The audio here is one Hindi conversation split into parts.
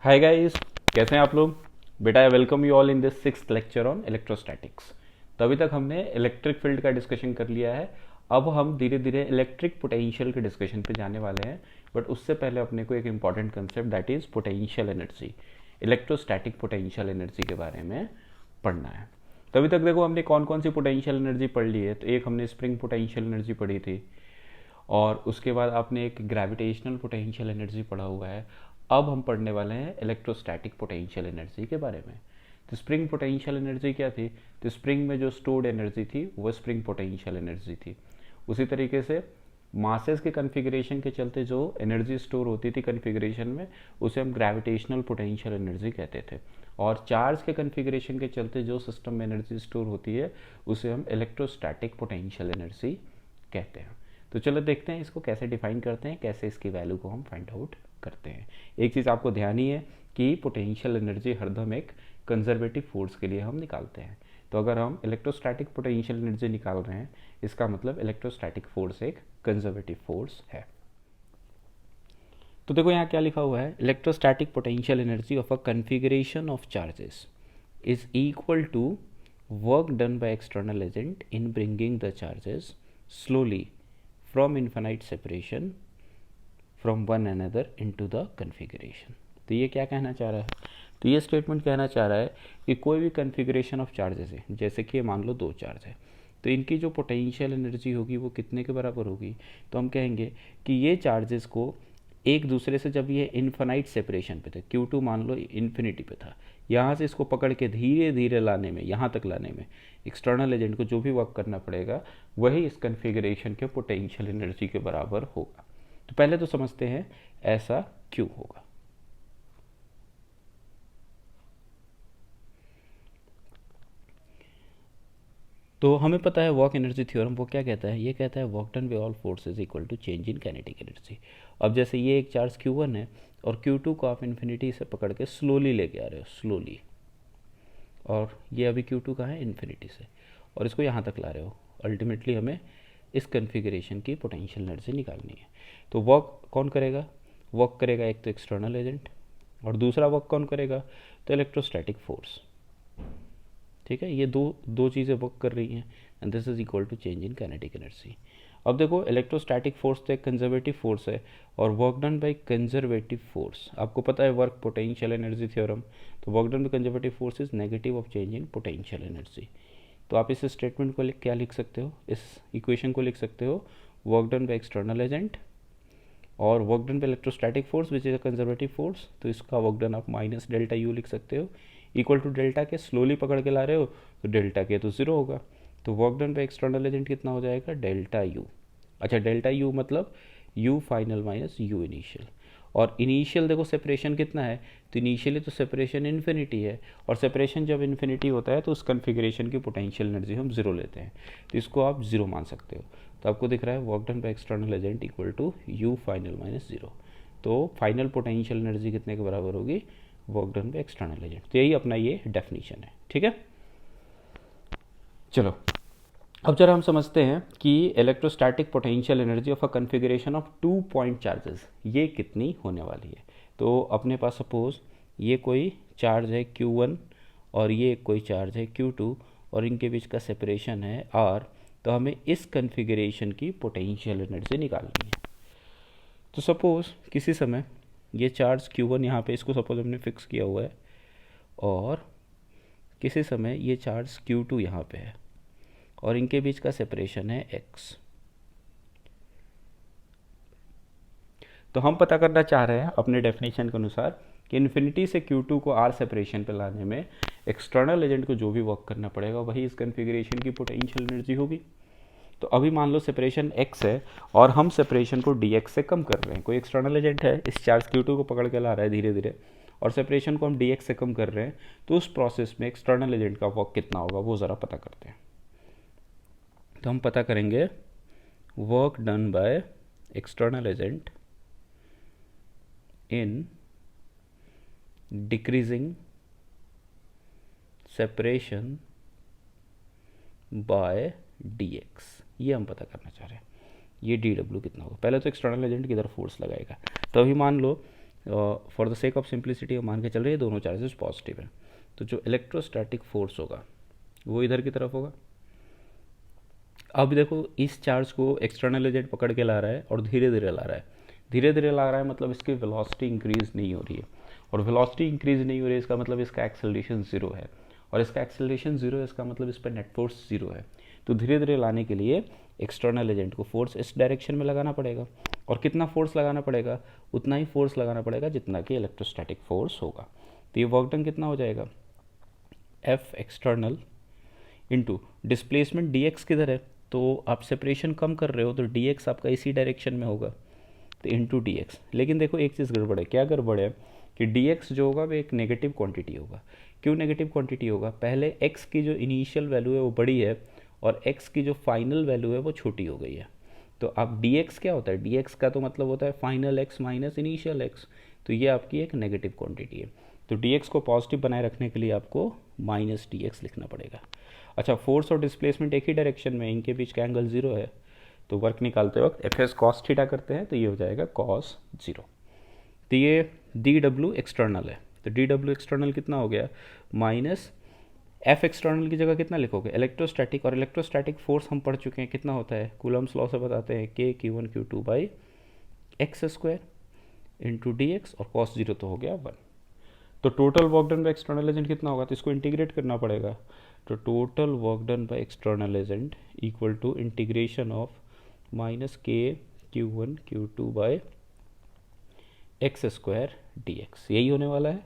हाय गाइस, कैसे हैं आप लोग। बेटा, I welcome you all in this sixth lecture on electrostatics. तो अभी तक हमने इलेक्ट्रिक फील्ड का डिस्कशन कर लिया है। अब हम धीरे धीरे इलेक्ट्रिक पोटेंशियल के डिस्कशन पे जाने वाले हैं। बट उससे पहले अपने को एक important concept that is potential energy, electrostatic potential energy के बारे में पढ़ना है। तो अभी तक देखो हमने कौन कौन सी पोटेंशियल एनर्जी पढ़ ली है। तो एक हमने स्प्रिंग पोटेंशियल एनर्जी पढ़ी थी, और उसके बाद आपने एक ग्रेविटेशनल पोटेंशियल एनर्जी पढ़ा हुआ है। अब हम पढ़ने वाले हैं इलेक्ट्रोस्टैटिक पोटेंशियल एनर्जी के बारे में। तो स्प्रिंग पोटेंशियल एनर्जी क्या थी? तो स्प्रिंग में जो स्टोर्ड एनर्जी थी वो स्प्रिंग पोटेंशियल एनर्जी थी। उसी तरीके से मासेस के कन्फिग्रेशन के चलते जो एनर्जी स्टोर होती थी कन्फिग्रेशन में, उसे हम ग्रेविटेशनल पोटेंशियल एनर्जी कहते थे। और चार्ज के कन्फिग्रेशन के चलते जो सिस्टम में एनर्जी स्टोर होती है उसे हम इलेक्ट्रोस्टैटिक पोटेंशियल एनर्जी कहते हैं। तो चलो देखते हैं इसको कैसे डिफाइन करते हैं, कैसे इसकी वैल्यू को हम फाइंड आउट करते हैं। एक चीज़ आपको ध्यान ही है कि पोटेंशियल एनर्जी हरदम एक कंजर्वेटिव फोर्स के लिए हम निकालते हैं। तो अगर हम इलेक्ट्रोस्टैटिक पोटेंशियल एनर्जी निकाल रहे हैं, इसका मतलब इलेक्ट्रोस्टैटिक फोर्स एक कंजर्वेटिव फोर्स है। तो देखो यहाँ क्या लिखा हुआ है, electrostatic potential energy of a configuration of charges is equal to work done by external agent in bringing the charges slowly from infinite separation from one another into the configuration। तो ये क्या कहना चाह रहा है? तो ये स्टेटमेंट कहना चाह रहा है कि कोई भी कन्फिग्रेशन ऑफ चार्जेस है, जैसे कि मान लो दो चार्ज है, तो इनकी जो पोटेंशियल एनर्जी होगी वो कितने के बराबर होगी? तो हम कहेंगे कि ये चार्जेस को एक दूसरे से, जब ये इन्फिनाइट सेपरेशन पे थे, Q2 मान लो इन्फिनिटी पे था, यहाँ से इसको पकड़ के धीरे धीरे लाने में, यहाँ तक लाने में एक्सटर्नल एजेंट को जो भी वर्क करना पड़ेगा वही इस कन्फिग्रेशन के पोटेंशियल एनर्जी के बराबर होगा। तो पहले तो समझते हैं ऐसा क्यों होगा। तो हमें पता है वर्क एनर्जी थ्योरम वो क्या कहता है, ये कहता है work done by all forces equal to change in kinetic energy. अब जैसे ये एक चार्ज Q1 है और Q2 को आप इन्फिनिटी से पकड़ के स्लोली लेके आ रहे हो, स्लोली, और ये अभी Q2 कहाँ है? इन्फिनिटी से, और इसको यहाँ तक ला रहे हो। अल्टीमेटली हमें इस कन्फिग्रेशन की पोटेंशियल एनर्जी निकालनी है। तो वर्क कौन करेगा? वर्क करेगा एक तो एक्सटर्नल एजेंट, और दूसरा वर्क कौन करेगा? तो इलेक्ट्रोस्टैटिक फोर्स। ठीक है, ये दो चीज़ें वर्क कर रही हैं, and this is equal to change in kinetic energy. अब देखो, इलेक्ट्रोस्टैटिक फोर्स तो एक कंजर्वेटिव फोर्स है, और work done by conservative force, आपको पता है वर्क पोटेंशियल एनर्जी थ्योरम, तो work done by conservative force is negative of change in potential energy. तो आप इस स्टेटमेंट को क्या लिख सकते हो, इस इक्वेशन को लिख सकते हो, work done by external agent और work done by electrostatic force which is a conservative force, तो इसका वर्क डन आप माइनस डेल्टा यू लिख सकते हो, equal to delta K, slowly पकड़ के ला रहे हो तो डेल्टा के तो ज़ीरो होगा। तो work done by external agent कितना हो जाएगा? Delta U. अच्छा, डेल्टा यू मतलब you final minus you initial. और इनिशियल देखो सेपरेशन कितना है, तो इनिशियली तो सेपरेशन इन्फिनिटी है, और सेपरेशन जब इन्फिनिटी होता है तो उस कन्फिग्रेशन की पोटेंशियल एनर्जी हम ज़ीरो लेते हैं, तो इसको आप ज़ीरो मान सकते हो। तो आपको दिख रहा है work done by external agent equal to U final minus zero. तो फाइनल पोटेंशियल एनर्जी कितने के बराबर होगी? Work done by external agent. तो यही अपना ये डेफिनेशन है। ठीक है, चलो अब जरा हम समझते हैं कि electrostatic potential energy of a configuration of 2 point charges ये कितनी होने वाली है। तो अपने पास सपोज ये कोई चार्ज है Q1 और ये कोई चार्ज है Q2, और इनके बीच का सेपरेशन है R। तो हमें इस कन्फिग्रेशन की पोटेंशियल एनर्जी निकालनी है। तो सपोज किसी समय ये चार्ज Q1 यहाँ पे, इसको सपोज हमने फिक्स किया हुआ है, और किसी समय ये चार्ज Q2 यहाँ पे है, और इनके बीच का सेपरेशन है x। तो हम पता करना चाह रहे हैं अपने डेफिनेशन के अनुसार कि इन्फिनिटी से Q2 को R सेपरेशन पे लाने में एक्सटर्नल एजेंट को जो भी वर्क करना पड़ेगा वही इस कन्फिग्रेशन की पोटेंशियल एनर्जी होगी। तो अभी मान लो सेपरेशन x है और हम सेपरेशन को dx से कम कर रहे हैं। कोई एक्सटर्नल एजेंट है, इस चार्ज Q2 को पकड़ के ला रहा है धीरे धीरे, और सेपरेशन को हम dx से कम कर रहे हैं, तो उस प्रोसेस में एक्सटर्नल एजेंट का वर्क कितना होगा वो ज़रा पता करते हैं। तो हम पता करेंगे work done by external agent in decreasing separation by dx, ये हम पता करना चाह रहे हैं। ये dw कितना होगा? पहले तो एक्सटर्नल एजेंट किधर फोर्स लगाएगा। तो अभी मान लो for the sake of simplicity मान के चल रही है दोनों चार्जेस पॉजिटिव हैं, तो जो इलेक्ट्रोस्टैटिक फोर्स होगा वो इधर की तरफ होगा। अब देखो इस चार्ज को एक्सटर्नल एजेंट पकड़ के ला रहा है और धीरे धीरे ला रहा है, धीरे धीरे ला रहा है मतलब इसकी वेलोसिटी इंक्रीज नहीं हो रही है, और वेलोसिटी इंक्रीज नहीं हो रही है इसका मतलब इसका एक्सेलरेशन जीरो है, और इसका एक्सेलरेशन जीरो है इसका मतलब इस पर नेट फोर्स जीरो है। तो धीरे धीरे लाने के लिए एक्सटर्नल एजेंट को फोर्स इस डायरेक्शन में लगाना पड़ेगा, और कितना फोर्स लगाना पड़ेगा, उतना ही फोर्स लगाना पड़ेगा जितना कि इलेक्ट्रोस्टैटिक फोर्स होगा। तो ये वर्क डन कितना हो जाएगा, F external into displacement D x किधर है, तो आप सेपरेशन कम कर रहे हो तो डी एक्स आपका इसी डायरेक्शन में होगा, तो इंटू डी एक्स। लेकिन देखो एक चीज़ गड़बड़ है, क्या गड़बड़ है कि डी एक्स जो होगा वो एक नेगेटिव क्वांटिटी होगा। क्यों नेगेटिव क्वांटिटी होगा, पहले एक्स की जो इनिशियल वैल्यू है वो बड़ी है और एक्स की जो फाइनल वैल्यू है वो छोटी हो गई है। तो अब डी एक्स क्या होता है, डी एक्स का तो मतलब होता है final x minus initial x, तो ये आपकी एक नेगेटिव क्वांटिटी है। तो डी एक्स को पॉजिटिव बनाए रखने के लिए आपको माइनस डी एक्स लिखना पड़ेगा। अच्छा, फोर्स और डिस्प्लेसमेंट एक ही डायरेक्शन में, इनके बीच का एंगल जीरो है, तो वर्क निकालते वक्त एफ एस कॉस थीटा करते हैं तो ये हो जाएगा कॉस जीरो। तो ये डी डब्ल्यू एक्सटर्नल है, तो डी डब्ल्यू एक्सटर्नल कितना हो गया, माइनस एफ एक्सटर्नल की जगह कितना लिखोगे, इलेक्ट्रोस्टैटिक, और इलेक्ट्रोस्टैटिक फोर्स हम पढ़ चुके हैं कितना होता है, कूलम्स लॉ से बताते हैं के Q one Q two by X square into D X, और कॉस जीरो तो हो गया वन। तो total work done by external agent कितना होगा, तो इसको इंटीग्रेट करना पड़ेगा। तो total work done by external agent equal to integration of minus K Q one Q two by X square D X, यही होने वाला है,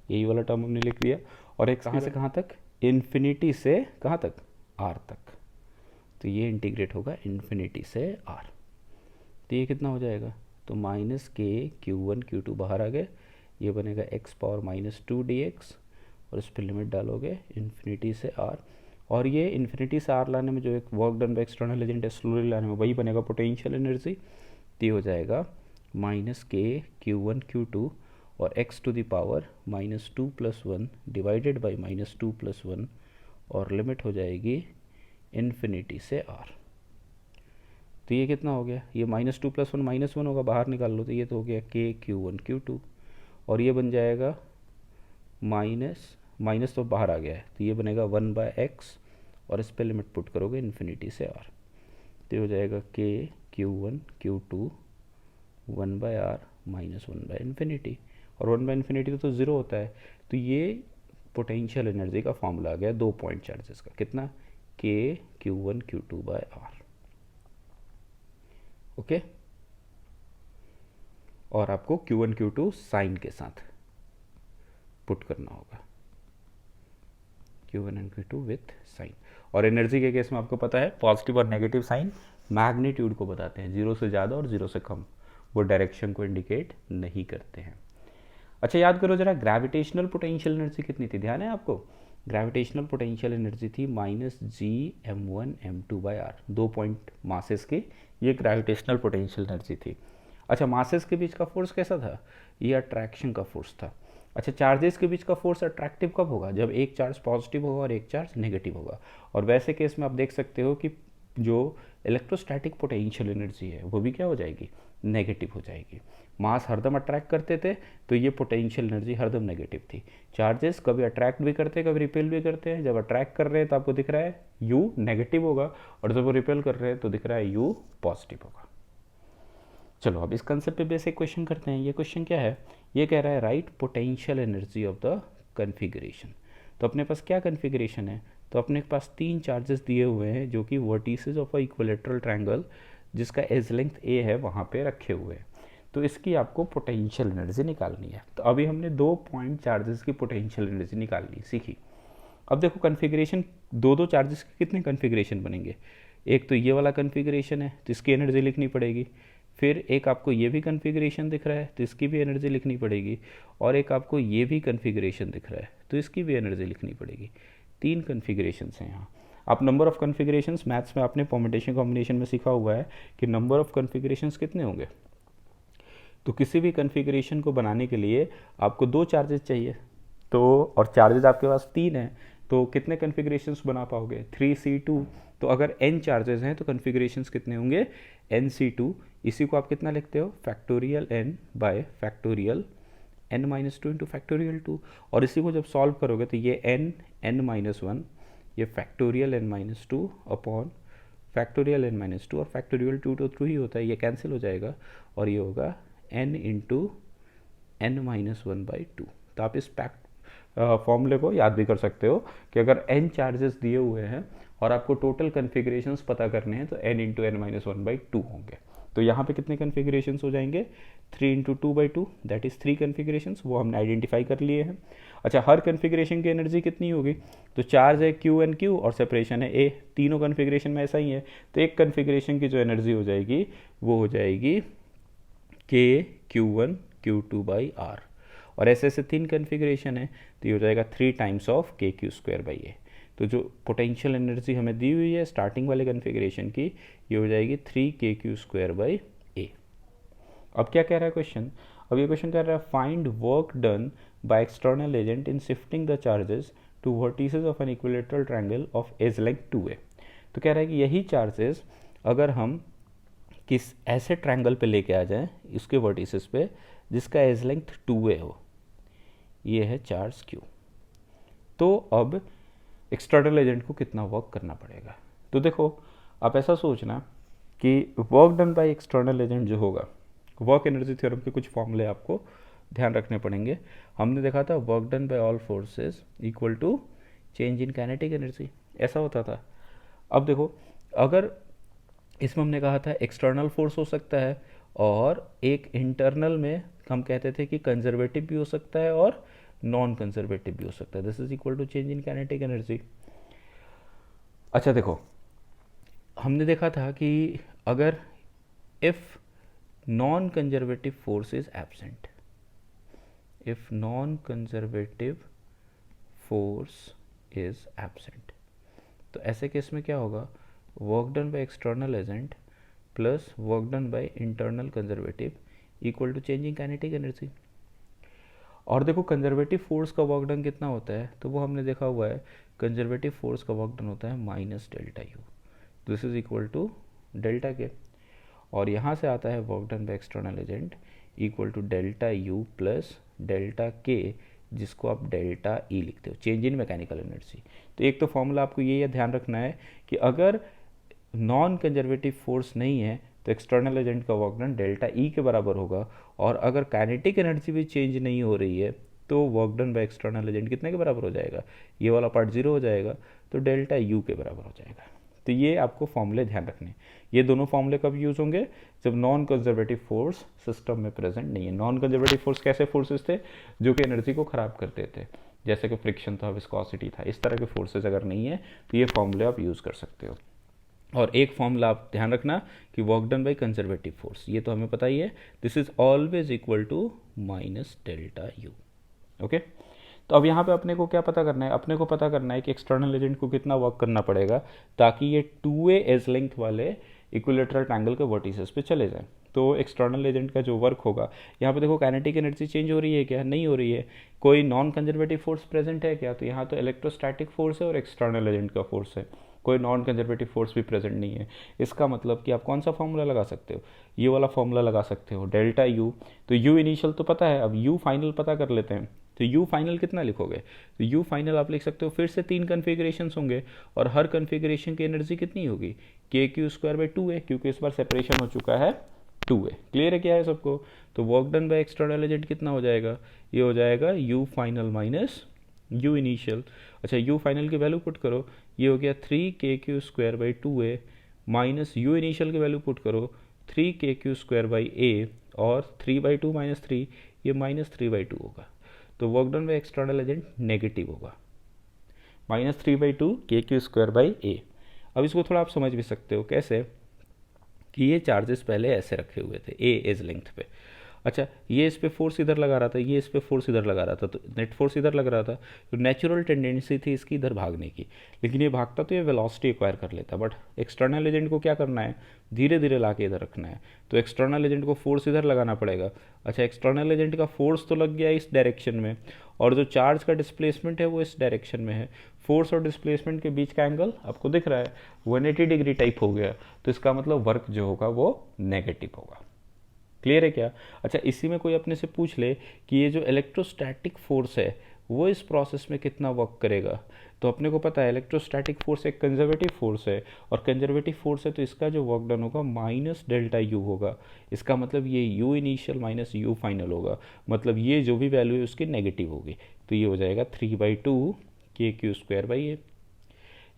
यही वाला टर्म हमने लिख दिया। और एक कहाँ से कहाँ तक, इन्फिनिटी से कहाँ तक, आर तक, तो ये इंटीग्रेट होगा इन्फिनिटी से आर। तो ये कितना हो जाएगा, तो minus K Q one Q to बाहर आ गए, ये बनेगा x power minus to D X, और इस पर लिमिट डालोगे इन्फिनिटी से आर, और ये इन्फिनिटी से आर लाने में जो एक work done by external agent है स्लोली लाने में वही बनेगा पोटेंशियल एनर्जी। तो ये हो जाएगा minus K Q one Q two और X to the power minus two plus one divided by minus two plus one, और लिमिट हो जाएगी इन्फिनिटी से आर। तो ये कितना हो गया, ये minus two plus one minus one होगा, बाहर निकाल लो, तो ये तो हो गया के क्यू वन क्यू टू, और ये बन जाएगा माइनस माइनस तो बाहर आ गया है, तो ये बनेगा वन बाय एक्स, और इस पर लिमिट पुट करोगे इन्फिनिटी से आर, तो हो जाएगा K Q one Q two one by R minus one by infinity, और वन बाय इन्फिनिटी तो ज़ीरो होता है। तो ये पोटेंशियल एनर्जी का फॉर्मूला आ गया दो पॉइंट चार्जेस का, कितना, K Q one Q two by R. Okay, और आपको Q one Q two sign के साथ पुट करना होगा, Q one and Q to with sign. और एनर्जी के केस में आपको पता है पॉजिटिव और नेगेटिव साइन मैग्नीट्यूड को बताते हैं, जीरो से ज़्यादा और जीरो से कम, वो डायरेक्शन को इंडिकेट नहीं करते हैं। अच्छा, याद करो जरा, ग्रेविटेशनल पोटेंशियल एनर्जी कितनी थी, ध्यान है आपको, ग्रेविटेशनल पोटेंशियल एनर्जी थी minus G M one M two by R, दो पॉइंट मासेस की ये ग्रेविटेशनल पोटेंशियल एनर्जी थी। अच्छा, मासेस के बीच का फोर्स कैसा था, ये अट्रैक्शन का फोर्स था। अच्छा, चार्जेस के बीच का फोर्स अट्रैक्टिव कब होगा, जब एक चार्ज पॉजिटिव होगा और एक चार्ज नेगेटिव होगा, और वैसे केस में आप देख सकते हो कि जो इलेक्ट्रोस्टैटिक पोटेंशियल एनर्जी है वो भी क्या हो जाएगी, नेगेटिव हो जाएगी। मास हरदम अट्रैक्ट करते थे तो ये पोटेंशियल एनर्जी हरदम नेगेटिव थी। चार्जेस कभी अट्रैक्ट भी करते हैं कभी रिपेल भी करते हैं, जब अट्रैक्ट कर रहे हैं तो आपको दिख रहा है यू नेगेटिव होगा, और जब वो रिपेल कर रहे हैं तो दिख रहा है यू पॉजिटिव होगा। चलो अब इस कंसेप्ट पे बेसिक क्वेश्चन करते हैं। ये क्वेश्चन क्या है, ये कह रहा है right potential energy of the configuration. तो अपने पास क्या कन्फिगरेशन है, तो अपने पास तीन चार्जेस दिए हुए हैं जो कि vertices of a equilateral triangle जिसका एज लेंथ ए है वहाँ पे रखे हुए हैं। तो इसकी आपको पोटेंशियल एनर्जी निकालनी है। तो अभी हमने दो पॉइंट चार्जेस की पोटेंशियल एनर्जी निकालनी सीखी। अब देखो कन्फिगरेशन, दो दो चार्जेस के कितने कन्फिगरेशन बनेंगे, एक तो ये वाला कन्फिगरेशन है तो इसकी एनर्जी लिखनी पड़ेगी, फिर एक आपको ये भी कन्फिगरेशन दिख रहा है तो इसकी भी एनर्जी लिखनी पड़ेगी, और एक आपको ये भी कन्फिगरेशन दिख रहा है तो इसकी भी एनर्जी लिखनी पड़ेगी। तीन कन्फिगरेशंस हैं यहाँ। आप नंबर ऑफ कन्फिगरेशंस मैथ्स में आपने परम्यूटेशन कॉम्बिनेशन में सीखा हुआ है कि नंबर ऑफ कन्फिगरेशंस कितने होंगे। तो किसी भी कन्फिगरेशन को बनाने के लिए आपको दो चार्जेस चाहिए, तो और चार्जेस आपके पास तीन हैं, तो कितने कन्फिगरेशंस बना पाओगे, 3C2। तो अगर n चार्जेस हैं तो कन्फिगरेशंस कितने होंगे, nC2। इसी को आप कितना लिखते हो, factorial n bye factorial n-2 into factorial 2, और इसी को जब सॉल्व करोगे तो ये n-1, ये factorial n-2 upon factorial n-2, और फैक्टोरियल 2 तो ट्रू ही होता है, ये कैंसिल हो जाएगा और ये होगा n इंटू n-1/2। तो आप इस फॉर्मूले को याद भी कर सकते हो कि अगर n चार्जेस दिए हुए हैं और आपको टोटल कन्फिग्रेशंस पता करने हैं तो n इंटू n-1/2 होंगे। तो यहाँ पे कितने कन्फिग्रेशंस हो जाएंगे, 3 इंटू 2/2, दैट इज़ 3 कन्फिग्रेशंस, वो हमने आइडेंटिफाई कर लिए हैं। अच्छा, हर कन्फिग्रेशन की एनर्जी कितनी होगी, तो चार्ज है Q और सेपरेशन है A, तीनों कन्फिग्रेशन में ऐसा ही है। तो एक कन्फिग्रेशन की जो एनर्जी हो जाएगी वो हो जाएगी KQ1 Q2/R, और ऐसे ऐसे 3 कन्फिग्रेशन है तो ये हो जाएगा 3 टाइम्स ऑफ KQ²/A। तो जो पोटेंशियल एनर्जी हमें दी हुई है स्टार्टिंग वाले कन्फिग्रेशन की, ये हो जाएगी 3KQ²/A। अब क्या कह रहा है क्वेश्चन, अब ये क्वेश्चन कह रहा है find work done by external agent in shifting the charges to vertices of an equilateral triangle of edge length 2a। तो कह रहा है कि यही चार्जेस अगर हम किस ऐसे ट्रायंगल पे लेके आ जाएं इसके वर्टिसेस पे जिसका एज लेंथ 2a हो, ये है चार्ज Q, तो अब एक्सटर्नल एजेंट को कितना वर्क करना पड़ेगा। तो देखो आप ऐसा सोचना कि work done by external agent जो होगा, वर्क एनर्जी थ्योरम के कुछ फॉर्मूले आपको ध्यान रखने पड़ेंगे। हमने देखा था work done by all forces equal to change in kinetic energy, ऐसा होता था। अब देखो अगर इसमें हमने कहा था एक्सटर्नल फोर्स हो सकता है और एक इंटरनल में हम कहते थे कि कंजर्वेटिव भी हो सकता है और नॉन कंजर्वेटिव भी हो सकता है, this is equal to change in kinetic energy. अच्छा देखो हमने देखा था कि अगर if non conservative force is absent, if non-conservative force is absent, तो ऐसे केस में क्या होगा, work done by external agent plus work done by internal conservative equal to changing kinetic energy. और देखो कंजर्वेटिव फोर्स का वर्क डन कितना होता है, तो वो हमने देखा हुआ है कंजर्वेटिव फोर्स का वर्क डन होता है minus delta U, this is equal to delta K, और यहाँ से आता है work done by external agent equal to delta U plus delta K, जिसको आप डेल्टा ई लिखते हो, चेंज इन मैकेनिकल एनर्जी। तो एक तो फॉर्मूला आपको ये ध्यान रखना है कि अगर नॉन कंजर्वेटिव फोर्स नहीं है तो एक्सटर्नल एजेंट का वर्क डन डेल्टा ई के बराबर होगा, और अगर काइनेटिक एनर्जी भी चेंज नहीं हो रही है तो work done by external agent कितने के बराबर हो जाएगा, ये वाला पार्ट 0 हो जाएगा, तो डेल्टा यू के बराबर हो जाएगा। तो ये आपको फॉर्मूले ध्यान रखने, ये दोनों फॉर्मूले कब यूज होंगे, जब नॉन कंजर्वेटिव फोर्स सिस्टम में प्रेजेंट नहीं है। नॉन कंजर्वेटिव फोर्स कैसे फोर्सेस थे, जो कि एनर्जी को खराब करते थे, जैसे कि फ्रिक्शन था, विस्कोसिटी था, इस तरह के फोर्सेस अगर नहीं है तो ये फॉर्मूले आप यूज़ कर सकते हो। और एक फॉर्मूला आप ध्यान रखना कि work done by conservative force, ये तो हमें पता ही है, this is always equal to minus delta U. Okay, तो अब यहाँ पे अपने को क्या पता करना है, अपने को पता करना है कि एक्सटर्नल एजेंट को कितना वर्क करना पड़ेगा ताकि ये 2a एज लेंथ वाले इक्विलेटरल ट्रायंगल के वर्टिसेस पे चले जाएं। तो एक्सटर्नल एजेंट का जो वर्क होगा, यहाँ पे देखो काइनेटिक एनर्जी चेंज हो रही है क्या, नहीं हो रही है, कोई नॉन कंजर्वेटिव फोर्स प्रेजेंट है क्या, तो यहाँ तो इलेक्ट्रोस्टैटिक फोर्स है और एक्सटर्नल एजेंट का फोर्स है, कोई नॉन कंजर्वेटिव फोर्स भी प्रेजेंट नहीं है। इसका मतलब कि आप कौन सा फॉर्मूला लगा सकते हो, ये वाला फॉर्मूला लगा सकते हो, डेल्टा यू। तो यू इनिशियल तो पता है, अब यू फाइनल पता कर लेते हैं। तो यू फाइनल कितना लिखोगे, तो यू फाइनल आप लिख सकते हो, फिर से 3 कन्फिग्रेशन होंगे और हर कन्फिग्रेशन की एनर्जी कितनी होगी, KQ²/2a, क्योंकि इस बार सेपरेशन हो चुका है 2a। क्लियर है क्या है सबको। तो work done by external agent कितना हो जाएगा, ये हो जाएगा you final minus you initial. अच्छा, यू फाइनल की वैल्यू पुट करो, ये हो गया 3KQ²/2a माइनस यू इनिशियल की वैल्यू पुट करो 3KQ²/a, और 3/2 माइनस 3, ये माइनस 3/2 होगा। तो work done by external agent negative होगा, माइनस 3/2 KQ²/a। अब इसको थोड़ा आप समझ भी सकते हो कैसे, कि ये चार्जेस पहले ऐसे रखे हुए थे a एज लेंथ पे। अच्छा, ये इस पे फोर्स इधर लगा रहा था, ये इस पे फोर्स इधर लगा रहा था, तो नेट फोर्स इधर लग रहा था, तो नेचुरल टेंडेंसी थी इसकी इधर भागने की, लेकिन ये भागता तो ये वेलोसिटी एक्वायर कर लेता, बट एक्सटर्नल एजेंट को क्या करना है, धीरे धीरे ला के इधर रखना है, तो एक्सटर्नल एजेंट को फोर्स इधर लगाना पड़ेगा। अच्छा, एक्सटर्नल एजेंट का फोर्स तो लग गया इस डायरेक्शन में, और जो चार्ज का डिस्प्लेसमेंट है वो इस डायरेक्शन में है, फोर्स और डिस्प्लेसमेंट के बीच का एंगल आपको दिख रहा है 180 डिग्री टाइप हो गया, तो इसका मतलब वर्क जो होगा वो नेगेटिव होगा। क्लियर है क्या? अच्छा, इसी में कोई अपने से पूछ ले कि ये जो इलेक्ट्रोस्टैटिक फोर्स है वो इस प्रोसेस में कितना वर्क करेगा, तो अपने को पता है इलेक्ट्रोस्टैटिक फोर्स एक कंजर्वेटिव फोर्स है, और कंजर्वेटिव फोर्स है तो इसका जो वर्क डन होगा माइनस डेल्टा यू होगा। इसका मतलब ये you initial minus you final होगा, मतलब ये जो भी वैल्यू है उसकी नेगेटिव होगी, तो ये हो जाएगा 3/2 के क्यू स्क्वायर बाई ए।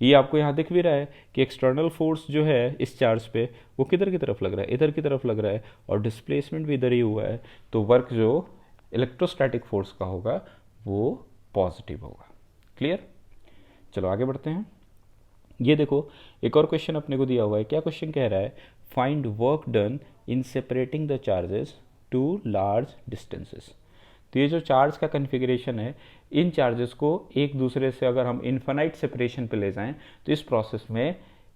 ये आपको यहाँ दिख भी रहा है कि एक्सटर्नल फोर्स जो है इस चार्ज पे वो किधर की तरफ लग रहा है, इधर की तरफ लग रहा है, और डिस्प्लेसमेंट भी इधर ही हुआ है, तो वर्क जो इलेक्ट्रोस्टैटिक फोर्स का होगा वो पॉजिटिव होगा। क्लियर? चलो आगे बढ़ते हैं। ये देखो एक और क्वेश्चन अपने को दिया हुआ है। क्या क्वेश्चन कह रहा है? Find work done in separating the charges to large distances. तो ये जो चार्ज का कन्फिग्रेशन है, इन चार्जेस को एक दूसरे से अगर हम इन्फिनाइट सेपरेशन पे ले जाएं तो इस प्रोसेस में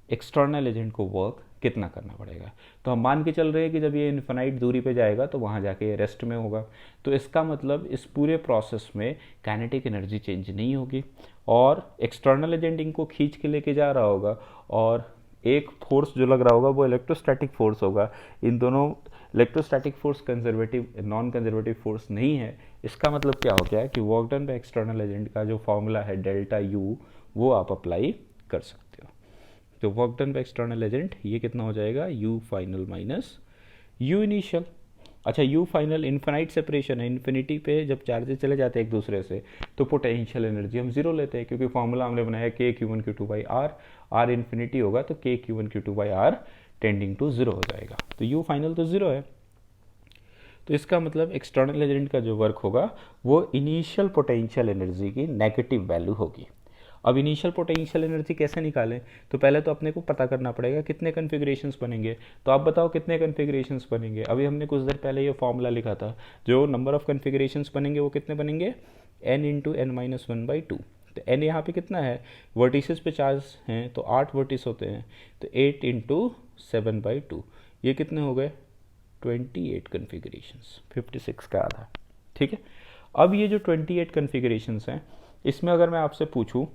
एक्सटर्नल एजेंट को वर्क कितना करना पड़ेगा। तो हम मान के चल रहे हैं कि जब ये इन्फिनाइट दूरी पे जाएगा तो वहाँ जाके ये रेस्ट में होगा, तो इसका मतलब इस पूरे प्रोसेस में काइनेटिक एनर्जी चेंज नहीं होगी, और एक्सटर्नल एजेंट इनको खींच के लेके जा रहा होगा, और एक फोर्स जो लग रहा होगा वो इलेक्ट्रोस्टैटिक फोर्स होगा। इन दोनों electrostatic force conservative non conservative force नहीं है। इसका मतलब क्या हो गया कि work done by external agent का जो फॉर्मूला है डेल्टा यू, वो आप अप्लाई कर सकते हो। तो work done by external agent ये कितना हो जाएगा? You final minus you initial. अच्छा, यू फाइनल इन्फिनाइट सेपरेशन है, इन्फिनिटी पे जब चार्जेस चले जाते हैं एक दूसरे से तो पोटेंशियल एनर्जी हम जीरो लेते हैं, क्योंकि फॉर्मूला हमने बनाया के Q1 Q2 by are, are infinity होगा तो K Q1 Q2 by R tending to zero हो जाएगा, तो यू फाइनल तो जीरो है। तो इसका मतलब एक्सटर्नल एजेंट का जो वर्क होगा वो इनिशियल पोटेंशियल एनर्जी की नेगेटिव वैल्यू होगी। अब इनिशियल पोटेंशियल एनर्जी कैसे निकालें? तो पहले तो अपने को पता करना पड़ेगा कितने कन्फिग्रेशंस बनेंगे। तो आप बताओ कितने कन्फिग्रेशंस बनेंगे? अभी हमने कुछ देर पहले ये फॉर्मूला लिखा था, जो नंबर ऑफ कन्फिग्रेशंस बनेंगे वो कितने बनेंगे? n into n minus 1/2। तो n यहाँ पे कितना है? वर्टिसेस पे चार्ज हैं तो 8 वर्टिस होते हैं, तो 8 इंटू 7/2, ये कितने हो गए? 28 कन्फिग्रेशंस, 56 का आधा। ठीक है, अब ये जो 28 कन्फिग्रेशंस हैं, इसमें अगर मैं आपसे पूछूं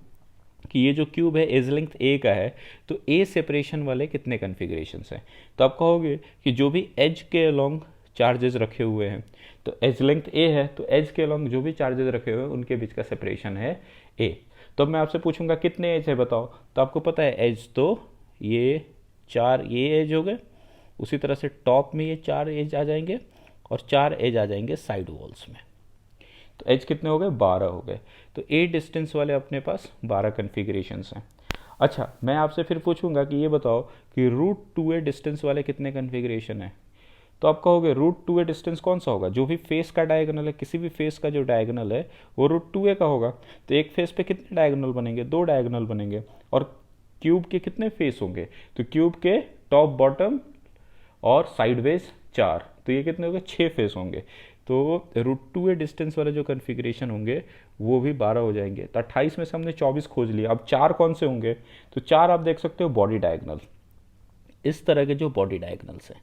कि ये जो क्यूब है एज लेंथ ए का है, तो ए सेपरेशन वाले कितने कन्फिग्रेशंस हैं? तो आप कहोगे कि जो भी एज के अलोंग चार्जेस रखे हुए हैं, तो एज लेंथ ए है तो एज के अलोंग जो भी चार्जेस रखे हुए हैं उनके बीच का सेपरेशन है ए। तो अब मैं आपसे पूछूंगा कितने एज है बताओ, तो आपको पता है एज तो ये 4 ये एज हो गए, उसी तरह से टॉप में ये 4 एज आ जाएंगे, और 4 एज आ जाएंगे साइड वॉल्स में। तो एज कितने हो गए? 12 हो गए। तो ए डिस्टेंस वाले अपने पास 12 कन्फिग्रेशंस हैं। अच्छा, मैं आपसे फिर पूछूंगा कि ये बताओ कि रूट 2a डिस्टेंस वाले कितने कन्फिग्रेशन है? तो आप कहोगे रूट 2a डिस्टेंस कौन सा होगा? जो भी फेस का डायगोनल है, किसी भी फेस का जो डायगोनल है वो रूट 2a का होगा। तो एक फेस पे कितने डायगोनल बनेंगे? 2 डायगोनल बनेंगे। और क्यूब के कितने फेस होंगे? तो क्यूब के टॉप बॉटम और साइडवेज 4, तो ये कितने होंगे? 6 फेस होंगे। तो रूट 2a डिस्टेंस वाले जो कन्फिग्रेशन होंगे वो भी 12 हो जाएंगे। तो 28 में से हमने 24 खोज लिया। अब 4 कौन से होंगे? तो 4 आप देख सकते हो बॉडी डायगोनल, इस तरह के जो बॉडी डायगोनल्स हैं।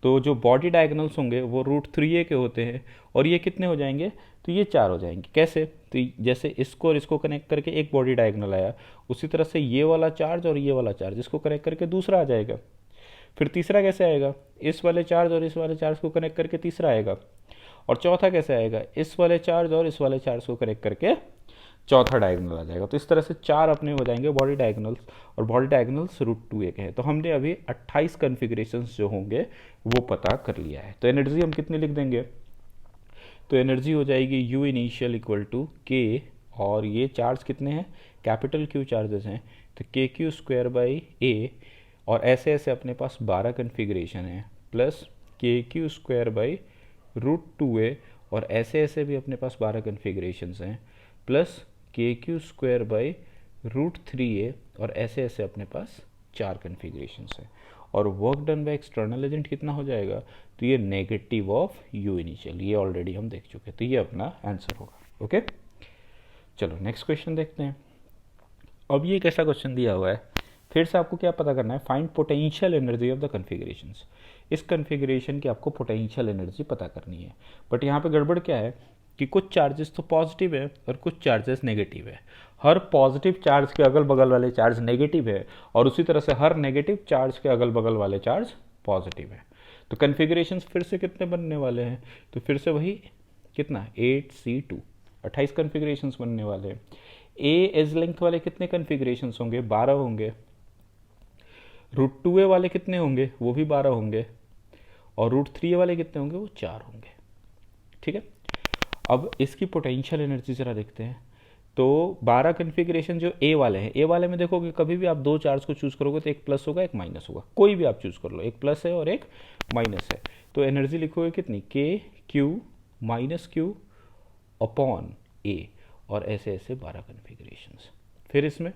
तो जो बॉडी डायगोनल्स होंगे वो रूट 3a के होते हैं, और ये कितने हो जाएंगे? तो ये 4 हो जाएंगे। कैसे? तो जैसे इसको और इसको कनेक्ट करके एक बॉडी डायगोनल आया, उसी तरह से ये वाला चार्ज और ये वाला चार्ज, इसको कनेक्ट करके दूसरा आ जाएगा। फिर तीसरा कैसे आएगा? इस वाले चार्ज और इस वाले चार्ज को कनेक्ट करके तीसरा आएगा। और चौथा कैसे आएगा? इस वाले चार्ज और इस वाले चार्ज को कनेक्ट करके चौथा डायगोनल आ जाएगा। तो इस तरह से 4 अपने हो जाएंगे बॉडी डायगोनल्स, और बॉडी डायगोनल्स रूट 2a के हैं। तो हमने अभी 28 कन्फिग्रेशंस जो होंगे वो पता कर लिया है। तो एनर्जी हम कितनी लिख देंगे? तो एनर्जी हो जाएगी यू इनिशियल इक्वल टू के, और ये चार्ज कितने हैं? कैपिटल क्यू चार्जेस हैं, तो के क्यू स्क्वायर बाई ए, और ऐसे ऐसे अपने पास 12 कन्फिग्रेशन है, plus K Q square by root 2a, और ऐसे ऐसे भी अपने पास 12 कन्फिग्रेशंस हैं, plus K Q square by root 3a, और ऐसे ऐसे अपने पास 4 कन्फिग्रेशंस हैं। और work done by external agent कितना हो जाएगा? तो ये नेगेटिव ऑफ यू इनिशियल, ये ऑलरेडी हम देख चुके हैं, तो ये अपना आंसर होगा। ओके, चलो नेक्स्ट क्वेश्चन देखते हैं। अब ये कैसा क्वेश्चन दिया हुआ है? फिर से आपको क्या पता करना है? Find potential energy of the configurations. इस कन्फिग्रेशन की आपको पोटेंशियल एनर्जी पता करनी है। बट यहाँ पे गड़बड़ क्या है कि कुछ चार्जेस तो पॉजिटिव है और कुछ चार्जेस नेगेटिव है। हर पॉजिटिव चार्ज के अगल बगल वाले चार्ज नेगेटिव है, और उसी तरह से हर नेगेटिव चार्ज के अगल बगल वाले चार्ज पॉजिटिव है। तो कन्फिग्रेशंस फिर से कितने बनने वाले हैं, तो फिर से वही कितना 8C2, 28 कन्फिग्रेशंस बनने वाले हैं। ए एज लेंथ वाले कितने कन्फिग्रेशंस होंगे, 12 होंगे। √2a वाले कितने होंगे, वो भी 12 होंगे। और √3a वाले कितने होंगे, वो 4 होंगे। ठीक है, अब इसकी पोटेंशियल एनर्जी जरा देखते हैं। तो 12 कन्फिग्रेशन जो ए वाले हैं, ए वाले में देखोगे कभी भी आप दो चार्ज को चूज करोगे तो एक प्लस होगा एक माइनस होगा, कोई भी आप चूज कर लो, एक प्लस है और एक माइनस है। तो एनर्जी लिखोगे कितनी, के क्यू माइनस क्यू अपॉन ए, और ऐसे ऐसे 12 कन्फिग्रेशंस। फिर इसमें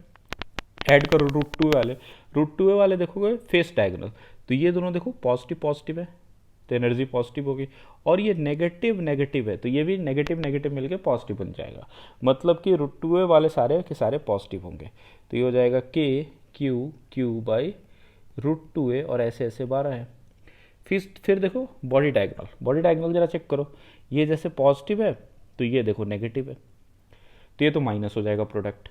ऐड करो √2a वाले देखोगे फेस डायगोनल, तो ये दोनों देखो पॉजिटिव पॉजिटिव है तो एनर्जी पॉजिटिव होगी, और ये नेगेटिव नेगेटिव है तो ये भी नेगेटिव नेगेटिव मिलके पॉजिटिव बन जाएगा, मतलब कि √2a वाले सारे के सारे पॉजिटिव होंगे। तो ये हो जाएगा K Q Q by √2a, और ऐसे ऐसे 12 है। फिर देखो बॉडी डायगोनल जरा चेक करो, ये जैसे पॉजिटिव है तो ये देखो नेगेटिव है, तो ये तो माइनस हो जाएगा प्रोडक्ट।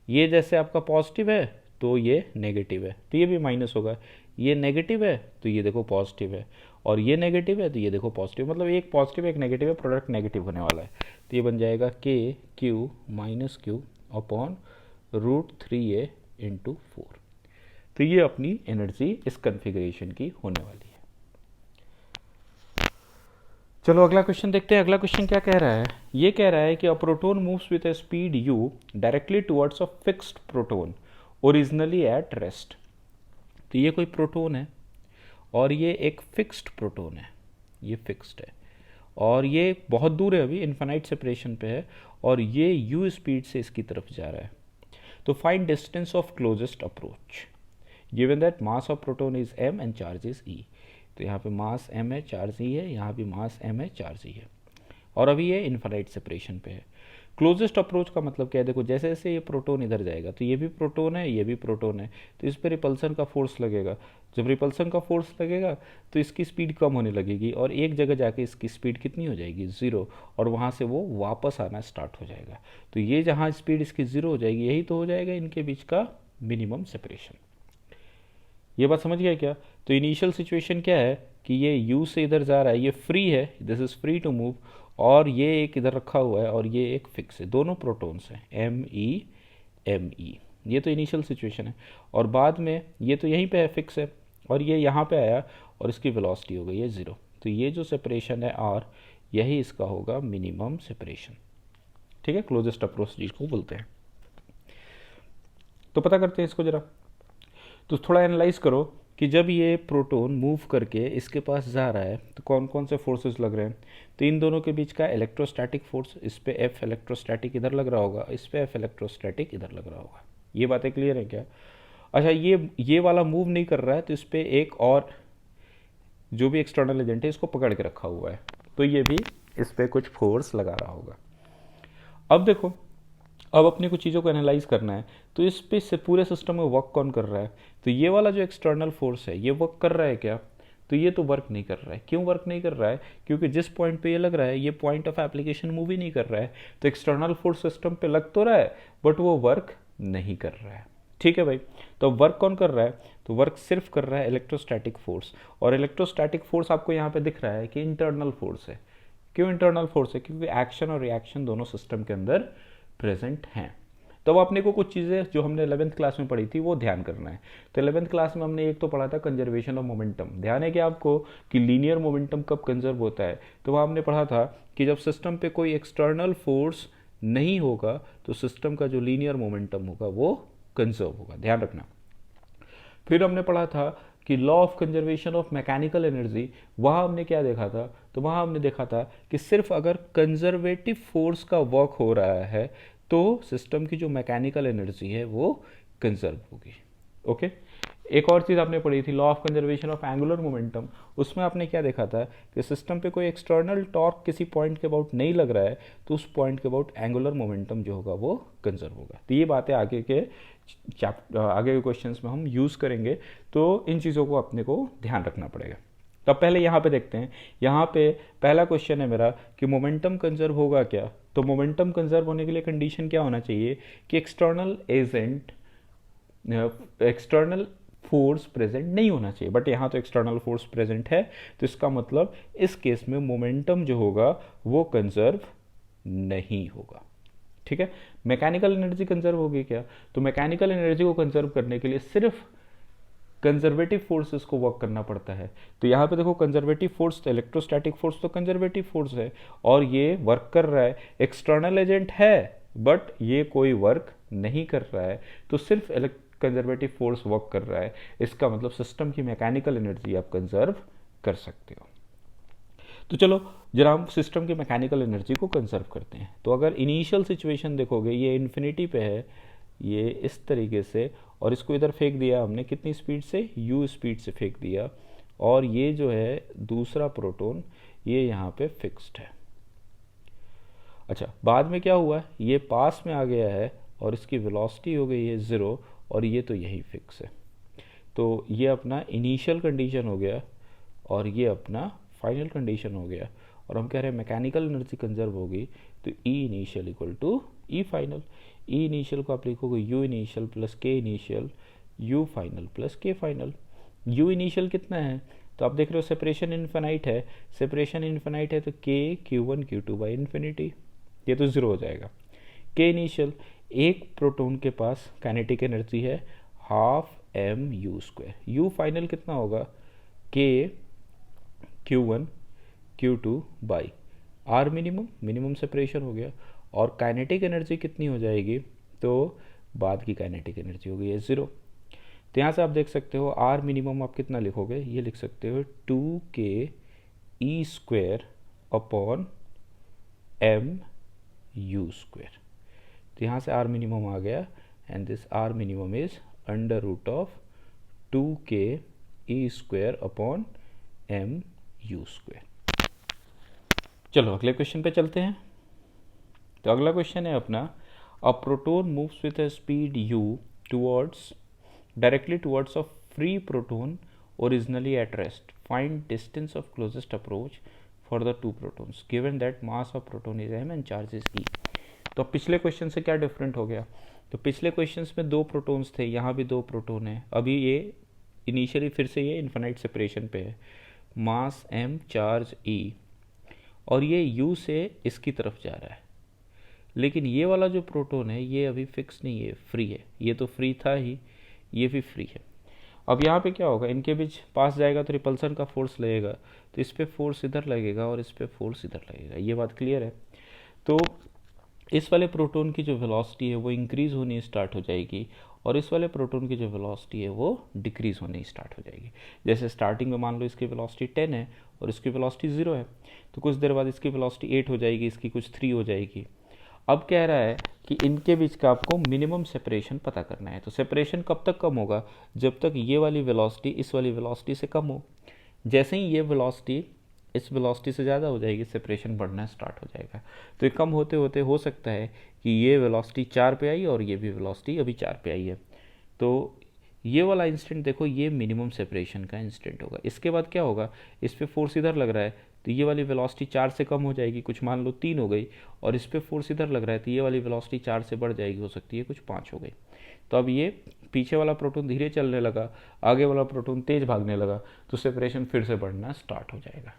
ये जैसे आपका पॉजिटिव है तो ये नेगेटिव है तो ये भी माइनस होगा, ये नेगेटिव है तो ये देखो पॉजिटिव है, और ये नेगेटिव है तो ये देखो पॉजिटिव, मतलब एक पॉजिटिव एक नेगेटिव है, प्रोडक्ट नेगेटिव होने वाला है। तो ये बन जाएगा K Q minus Q upon √3a into 4। तो ये अपनी एनर्जी इस कन्फिग्रेशन की होने वाली है। चलो अगला क्वेश्चन देखते हैं। अगला क्वेश्चन क्या कह रहा है, ये कह रहा है कि a proton moves with a speed u directly towards a fixed proton originally at rest. तो ये कोई प्रोटोन है और ये एक फिक्स्ड प्रोटोन है, ये फिक्स्ड है और ये बहुत दूर है, अभी इन्फिनाइट सेपरेशन पे है, और ये u स्पीड से इसकी तरफ जा रहा है। तो find distance of closest approach given that mass of proton is m and charge is e। तो यहाँ पे मास m है, चार्ज e है, यहाँ भी मास m है, चार्ज e है, और अभी ये इन्फिनाइट सेपरेशन पे है। क्लोजेस्ट अप्रोच का मतलब क्या है, देखो जैसे जैसे ये प्रोटोन इधर जाएगा तो ये भी प्रोटोन है, ये भी प्रोटोन है, तो इस पर रिपल्सन का फोर्स लगेगा। जब रिपल्सन का फोर्स लगेगा तो इसकी स्पीड कम होने लगेगी, और एक जगह जाके इसकी स्पीड कितनी हो जाएगी, 0, और वहाँ से वो वापस आना स्टार्ट हो जाएगा। तो ये जहाँ स्पीड इसकी 0 हो जाएगी, यही तो हो जाएगा इनके बीच का मिनिमम सेपरेशन। ये बात समझ गया क्या? तो इनिशियल सिचुएशन क्या है कि ये u से इधर जा रहा है, ये फ्री है, this is free to move, और ये एक इधर रखा हुआ है और ये एक फिक्स है, दोनों प्रोटॉन्स हैं me। ये तो इनिशियल सिचुएशन है, और बाद में ये तो यहीं पे है, फिक्स है, और ये यहाँ पे आया और इसकी वेलोसिटी हो गई है 0। तो ये जो सेपरेशन है r, यही इसका होगा मिनिमम सेपरेशन। ठीक है, क्लोजेस्ट अप्रोच जिसको बोलते हैं। तो पता करते हैं इसको जरा। तो थोड़ा एनालाइज करो कि जब ये प्रोटॉन मूव करके इसके पास जा रहा है तो कौन कौन से फोर्सेस लग रहे हैं। तो इन दोनों के बीच का इलेक्ट्रोस्टैटिक फोर्स, इस पे F इलेक्ट्रोस्टैटिक इधर लग रहा होगा, इस पे F इलेक्ट्रोस्टैटिक इधर लग रहा होगा। ये बातें क्लियर है क्या? अच्छा, ये वाला मूव नहीं कर रहा है तो इस पर एक और जो भी एक्सटर्नल एजेंट है इसको पकड़ के रखा हुआ है, तो ये भी इस पर कुछ फोर्स लगा रहा होगा। अब देखो, अब अपने कुछ चीज़ों को एनालाइज करना है, तो इस पे से पूरे सिस्टम में वर्क कौन कर रहा है। तो ये वाला जो एक्सटर्नल फोर्स है ये वर्क कर रहा है क्या? तो ये तो वर्क नहीं कर रहा है। क्यों वर्क नहीं कर रहा है? क्योंकि जिस पॉइंट पे ये लग रहा है ये पॉइंट ऑफ एप्लीकेशन मूव ही नहीं कर रहा है। तो एक्सटर्नल फोर्स सिस्टम पे लग तो रहा है बट वो वर्क नहीं कर रहा है। ठीक है भाई, तो वर्क कौन कर रहा है? तो वर्क सिर्फ कर रहा है इलेक्ट्रोस्टैटिक फोर्स, और इलेक्ट्रोस्टैटिक फोर्स आपको यहाँ पे दिख रहा है कि इंटरनल फोर्स है। क्यों इंटरनल फोर्स है? क्योंकि एक्शन और रिएक्शन दोनों सिस्टम के अंदर प्रेजेंट हैं। तो अब अपने को कुछ चीज़ें जो हमने 11th क्लास में पढ़ी थी वो ध्यान करना है। तो 11th क्लास में हमने एक तो पढ़ा था कंजर्वेशन ऑफ मोमेंटम। ध्यान है कि आपको कि लीनियर मोमेंटम कब कंजर्व होता है? तो वहाँ हमने पढ़ा था कि जब सिस्टम पे कोई एक्सटर्नल फोर्स नहीं होगा तो सिस्टम का जो लीनियर मोमेंटम होगा वो कंजर्व होगा, ध्यान रखना। फिर हमने पढ़ा था कि law of conservation of mechanical energy, वहाँ हमने क्या देखा था? तो वहाँ हमने देखा था कि सिर्फ अगर कंजर्वेटिव फोर्स का वर्क हो रहा है तो सिस्टम की जो मैकेनिकल एनर्जी है वो कंजर्व होगी। ओके, एक और चीज़ आपने पढ़ी थी law of conservation of angular momentum. उसमें आपने क्या देखा था कि सिस्टम पे कोई एक्सटर्नल टॉर्क किसी पॉइंट के अबाउट नहीं लग रहा है तो उस पॉइंट के अबाउट एंगुलर मोमेंटम जो होगा वो कंजर्व होगा। तो ये बातें आगे के क्वेश्चंस में हम यूज़ करेंगे, तो इन चीज़ों को अपने को ध्यान रखना पड़ेगा। तो पहले यहाँ पे देखते हैं। यहाँ पे पहला क्वेश्चन है मेरा कि मोमेंटम कंजर्व होगा क्या? तो मोमेंटम कंजर्व होने के लिए कंडीशन क्या होना चाहिए कि एक्सटर्नल फोर्स प्रेजेंट नहीं होना चाहिए, बट यहाँ तो एक्सटर्नल फोर्स प्रेजेंट है, तो इसका मतलब इस केस में मोमेंटम जो होगा वो कंजर्व नहीं होगा। ठीक है, मैकेनिकल एनर्जी कंजर्व होगी क्या? तो मैकेनिकल एनर्जी को कंजर्व करने के लिए सिर्फ कंजर्वेटिव फोर्सेस को वर्क करना पड़ता है। तो यहाँ पे देखो कंजर्वेटिव फोर्स, तो इलेक्ट्रोस्टैटिक फोर्स तो कंजर्वेटिव फोर्स है और ये वर्क कर रहा है, एक्सटर्नल एजेंट है बट ये कोई वर्क नहीं कर रहा है, तो सिर्फ कंजर्वेटिव फोर्स वर्क कर रहा है, इसका मतलब सिस्टम की मैकेनिकल एनर्जी आप कंजर्व कर सकते हो। तो चलो जरा हम सिस्टम की मैकेनिकल एनर्जी को कंजर्व करते हैं। तो अगर इनिशियल सिचुएशन देखोगे, ये इन्फिनिटी पे है, ये इस तरीके से, और इसको इधर फेंक दिया हमने कितनी स्पीड से, u स्पीड से फेंक दिया, और ये जो है दूसरा प्रोटॉन ये यहाँ पे फिक्स्ड है। अच्छा, बाद में क्या हुआ, ये पास में आ गया है और इसकी वेलोसिटी हो गई है 0 और ये तो यही फिक्स है। तो ये अपना इनिशियल कंडीशन हो गया और ये अपना फाइनल कंडीशन हो गया, और हम कह रहे हैं मैकेनिकल एनर्जी कंजर्व होगी, तो E initial equal to E final. E initial को आप लिखोगे U initial plus K initial, U final plus K final. U initial कितना है, तो आप देख रहे हो सेपरेशन इन्फिनाइट है, सेपरेशन इन्फिनाइट है तो K Q1 Q2 by infinity, ये तो 0 हो जाएगा। K इनिशियल, एक प्रोटॉन के पास काइनेटिक एनर्जी है हाफ m(u²). U फाइनल कितना होगा, K Q1 Q2 by R minimum, minimum separation हो गया, और काइनेटिक एनर्जी कितनी हो जाएगी, तो बाद की काइनेटिक एनर्जी हो गई है 0। तो यहाँ से आप देख सकते हो R मिनिमम आप कितना लिखोगे, ये लिख सकते हो 2K E² अपॉन m(u²). तो यहाँ से R मिनिमम आ गया, and this R minimum is under root of 2K E² upon m(u²). चलो अगले क्वेश्चन पे चलते हैं। तो अगला क्वेश्चन है अपना, a proton moves with a speed u towards directly towards a free proton originally at rest, find distance of closest approach for the two protons given that mass of proton is m and charge is e। तो पिछले क्वेश्चन से क्या डिफरेंट हो गया, तो पिछले क्वेश्चन में 2 प्रोटोन्स थे, यहाँ भी 2 प्रोटोन है, अभी ये इनिशियली फिर से ये इन्फिनाइट सेपरेशन पे है, मास m चार्ज e, और ये u से इसकी तरफ जा रहा है। लेकिन ये वाला जो प्रोटोन है ये अभी फिक्स नहीं है, फ्री है, ये तो फ्री था ही, ये भी फ्री है। अब यहाँ पे क्या होगा, इनके बीच पास जाएगा तो रिपल्सन का फोर्स लगेगा, तो इस पर फोर्स इधर लगेगा और इस पर फोर्स इधर लगेगा, ये बात क्लियर है। तो इस वाले प्रोटोन की जो वेलोसिटी है वो इंक्रीज होनी स्टार्ट हो जाएगी, और इस वाले प्रोटोन की जो वेलोसिटी है वो डिक्रीज होनी स्टार्ट हो जाएगी। जैसे स्टार्टिंग में मान लो इसकी वेलोसिटी 10 है और इसकी वेलोसिटी 0 है, तो कुछ देर बाद इसकी वेलोसिटी 8 हो जाएगी, इसकी कुछ 3 हो जाएगी। अब कह रहा है कि इनके बीच का आपको मिनिमम सेपरेशन पता करना है। तो सेपरेशन कब तक कम होगा, जब तक ये वाली वेलोसिटी इस वाली वेलोसिटी से कम हो। जैसे ही ये वेलोसिटी इस वेलोसिटी से ज़्यादा हो जाएगी, सेपरेशन बढ़ना स्टार्ट हो जाएगा। तो ये कम होते होते हो सकता है कि ये वेलोसिटी 4 पे आई और ये भी वेलोसिटी अभी 4 पे आई है। तो ये वाला इंस्टेंट देखो, ये मिनिमम सेपरेशन का इंस्टेंट होगा। इसके बाद क्या होगा, इस पर फोर्स इधर लग रहा है तो ये वाली वेलोसिटी 4 से कम हो जाएगी, कुछ मान लो 3 हो गई, और इस पर फोर्स इधर लग रहा है तो ये वाली वेलोसिटी 4 से बढ़ जाएगी, हो सकती है कुछ 5 हो गई। तो अब ये पीछे वाला प्रोटॉन धीरे चलने लगा, आगे वाला प्रोटॉन तेज भागने लगा, तो सेपरेशन फिर से बढ़ना स्टार्ट हो जाएगा।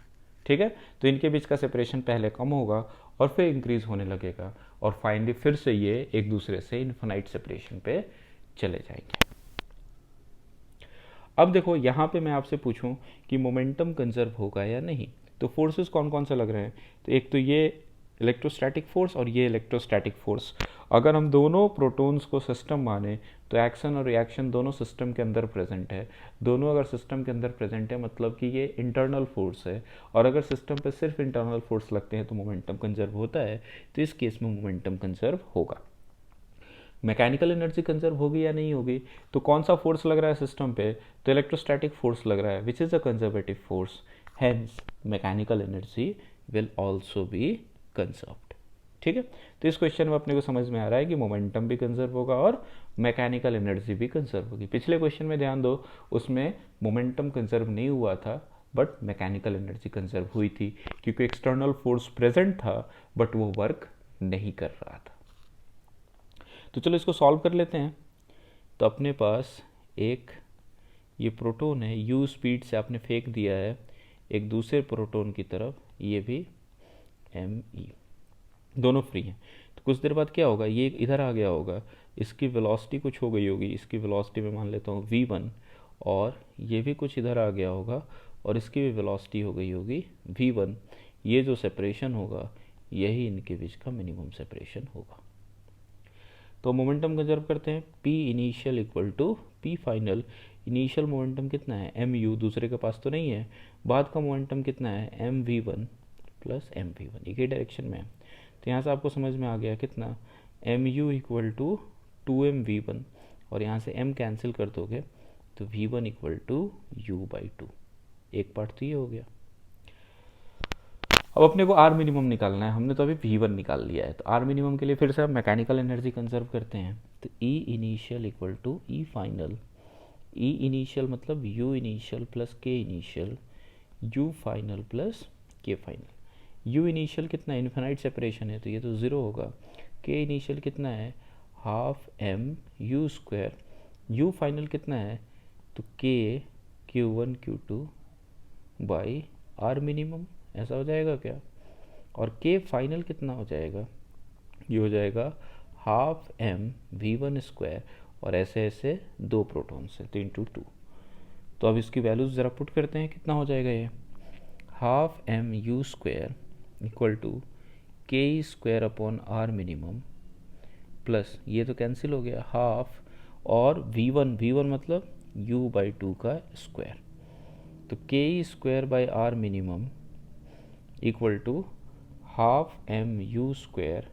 ठीक है, तो इनके बीच का सेपरेशन पहले कम होगा और फिर इंक्रीज होने लगेगा, और फाइनली फिर से ये एक दूसरे से इन्फिनाइट सेपरेशन पे चले जाएंगे। अब देखो यहाँ पे मैं आपसे पूछूं कि मोमेंटम कंजर्व होगा या नहीं, तो फोर्सेस कौन कौन से लग रहे हैं, तो एक तो ये इलेक्ट्रोस्टैटिक फोर्स और ये इलेक्ट्रोस्टैटिक फोर्स। अगर हम दोनों प्रोटॉन्स को सिस्टम माने तो एक्शन और रिएक्शन दोनों सिस्टम के अंदर प्रेजेंट है। दोनों अगर सिस्टम के अंदर प्रेजेंट है मतलब कि ये इंटरनल फोर्स है, और अगर सिस्टम पे सिर्फ इंटरनल फोर्स लगते हैं तो मोमेंटम कंजर्व होता है, तो इस केस में मोमेंटम कंजर्व होगा। मैकेनिकल एनर्जी कंजर्व होगी या नहीं होगी, तो कौन सा फोर्स लग रहा है सिस्टम पे, तो इलेक्ट्रोस्टैटिक फोर्स लग रहा है, which is a conservative force, hence mechanical energy will also be conserved. ठीक है, तो इस क्वेश्चन में अपने को समझ में आ रहा है कि मोमेंटम भी कंजर्व होगा और मैकेनिकल एनर्जी भी कंजर्व होगी। पिछले क्वेश्चन में ध्यान दो, उसमें मोमेंटम कंजर्व नहीं हुआ था बट मैकेनिकल एनर्जी कंजर्व हुई थी, क्योंकि एक्सटर्नल फोर्स प्रेजेंट था बट वो वर्क नहीं कर रहा था। तो चलो इसको सॉल्व कर लेते हैं। तो अपने पास एक ये प्रोटॉन है, u स्पीड से आपने फेंक दिया है एक दूसरे प्रोटॉन की तरफ, ये भी me, दोनों फ्री हैं। तो कुछ देर बाद क्या होगा, ये इधर आ गया होगा, इसकी वेलोसिटी कुछ हो गई होगी, इसकी वेलोसिटी में मान लेता हूँ v1, और ये भी कुछ इधर आ गया होगा और इसकी भी वेलोसिटी हो गई होगी v1। ये जो सेपरेशन होगा यही इनके बीच का मिनिमम सेपरेशन होगा। तो मोमेंटम कंजर्व करते हैं, P initial equal to P final. Initial momentum कितना है mu, दूसरे के पास तो नहीं है, बाद का मोमेंटम कितना है mv1 प्लस mv1, एक ही डायरेक्शन में है। तो यहाँ से आपको समझ में आ गया कितना, mu इक्वल टू 2mv1, और यहाँ से m कैंसिल कर दोगे तो v1 इक्वल टू u/2, एक पार्ट तो ये हो गया। अब अपने को आर मिनिमम निकालना है, हमने तो अभी v1 निकाल लिया है, तो आर मिनिमम के लिए फिर से हम मैकेनिकल एनर्जी कंजर्व करते हैं। तो E initial equal to E final, E initial मतलब U initial plus K initial, U final plus K final. U initial कितना है, इन्फिनाइट सेपरेशन है तो ये तो ज़ीरो होगा। K इनिशियल कितना है, half m U square, U final कितना है, तो K Q1 Q2 by R minimum, ऐसा हो जाएगा क्या। और K फाइनल कितना हो जाएगा, ये हो जाएगा हाफ m v1 स्क्वायर, और ऐसे ऐसे दो प्रोटॉन से तो इंटू 2। तो अब इसकी वैल्यूज ज़रा पुट करते हैं, कितना हो जाएगा ये, half m u square equal to k square upon R minimum, plus ये तो कैंसिल हो गया हाफ, और v1 मतलब u/2 का स्क्वायर, तो k square by R minimum equal to half m u square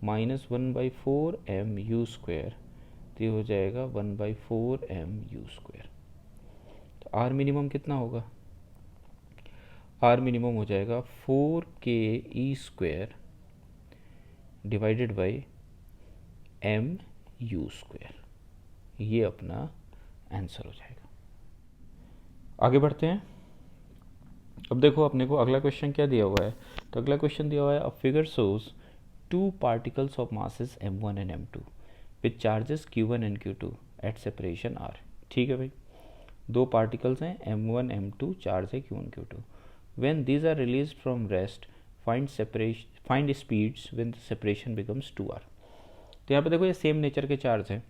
minus 1/4 m u square, तो ये हो जाएगा 1/4 m u स्क्वायर। तो आर मिनिमम कितना होगा, आर मिनिमम हो जाएगा 4k e square divided by m u square, ये अपना आंसर हो जाएगा। आगे बढ़ते हैं। अब देखो अपने को अगला क्वेश्चन क्या दिया हुआ है, तो अगला क्वेश्चन दिया हुआ है, a figure shows two particles of masses m1 and m2 with charges q1 and q2 at separation r। ठीक है भाई, दो पार्टिकल्स हैं m1 m2, चार्ज है q1 q2। When these are release from rest find speeds when the separation becomes 2r। तो यहाँ पे देखो ये सेम नेचर के चार्ज हैं,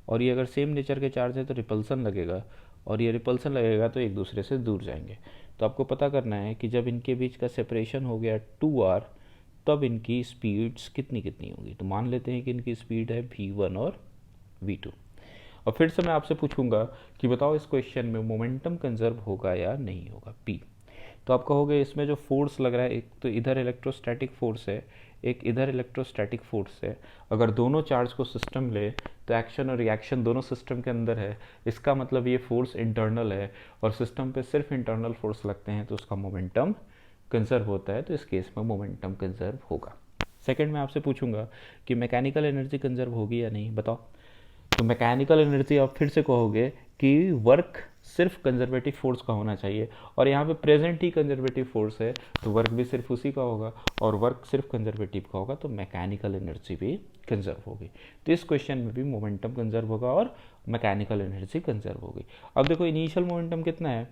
और ये अगर सेम नेचर के चार्ज है तो रिपल्सन लगेगा, और ये रिपल्सन लगेगा तो एक दूसरे से दूर जाएंगे। तो आपको पता करना है कि जब इनके बीच का सेपरेशन हो गया 2r, तब इनकी स्पीड्स कितनी कितनी होगी। तो मान लेते हैं कि इनकी स्पीड है v1 और v2। और फिर से मैं आपसे पूछूंगा कि बताओ इस क्वेश्चन में मोमेंटम कंजर्व होगा या नहीं होगा, p। तो आप कहोगे इसमें जो फोर्स लग रहा है, एक तो इधर इलेक्ट्रोस्टैटिक फोर्स है, एक इधर इलेक्ट्रोस्टैटिक फोर्स है। अगर दोनों चार्ज को सिस्टम ले तो एक्शन और रिएक्शन दोनों सिस्टम के अंदर है, इसका मतलब ये फोर्स इंटरनल है, और सिस्टम पे सिर्फ इंटरनल फोर्स लगते हैं तो उसका मोमेंटम कंजर्व होता है। तो इस केस में मोमेंटम कंजर्व होगा। सेकंड मैं आपसे पूछूंगा कि मैकेनिकल एनर्जी कंजर्व होगी या नहीं, बताओ। तो मैकेनिकल एनर्जी आप फिर से कहोगे कि वर्क सिर्फ कंजर्वेटिव फोर्स का होना चाहिए, और यहाँ पे प्रेजेंट ही कंजर्वेटिव फोर्स है तो वर्क भी सिर्फ उसी का होगा, और वर्क सिर्फ कंजर्वेटिव का होगा तो मैकेनिकल एनर्जी भी कंजर्व होगी। तो इस क्वेश्चन में भी मोमेंटम कंजर्व होगा और मैकेनिकल एनर्जी कंजर्व होगी। अब देखो इनिशियल मोमेंटम कितना है,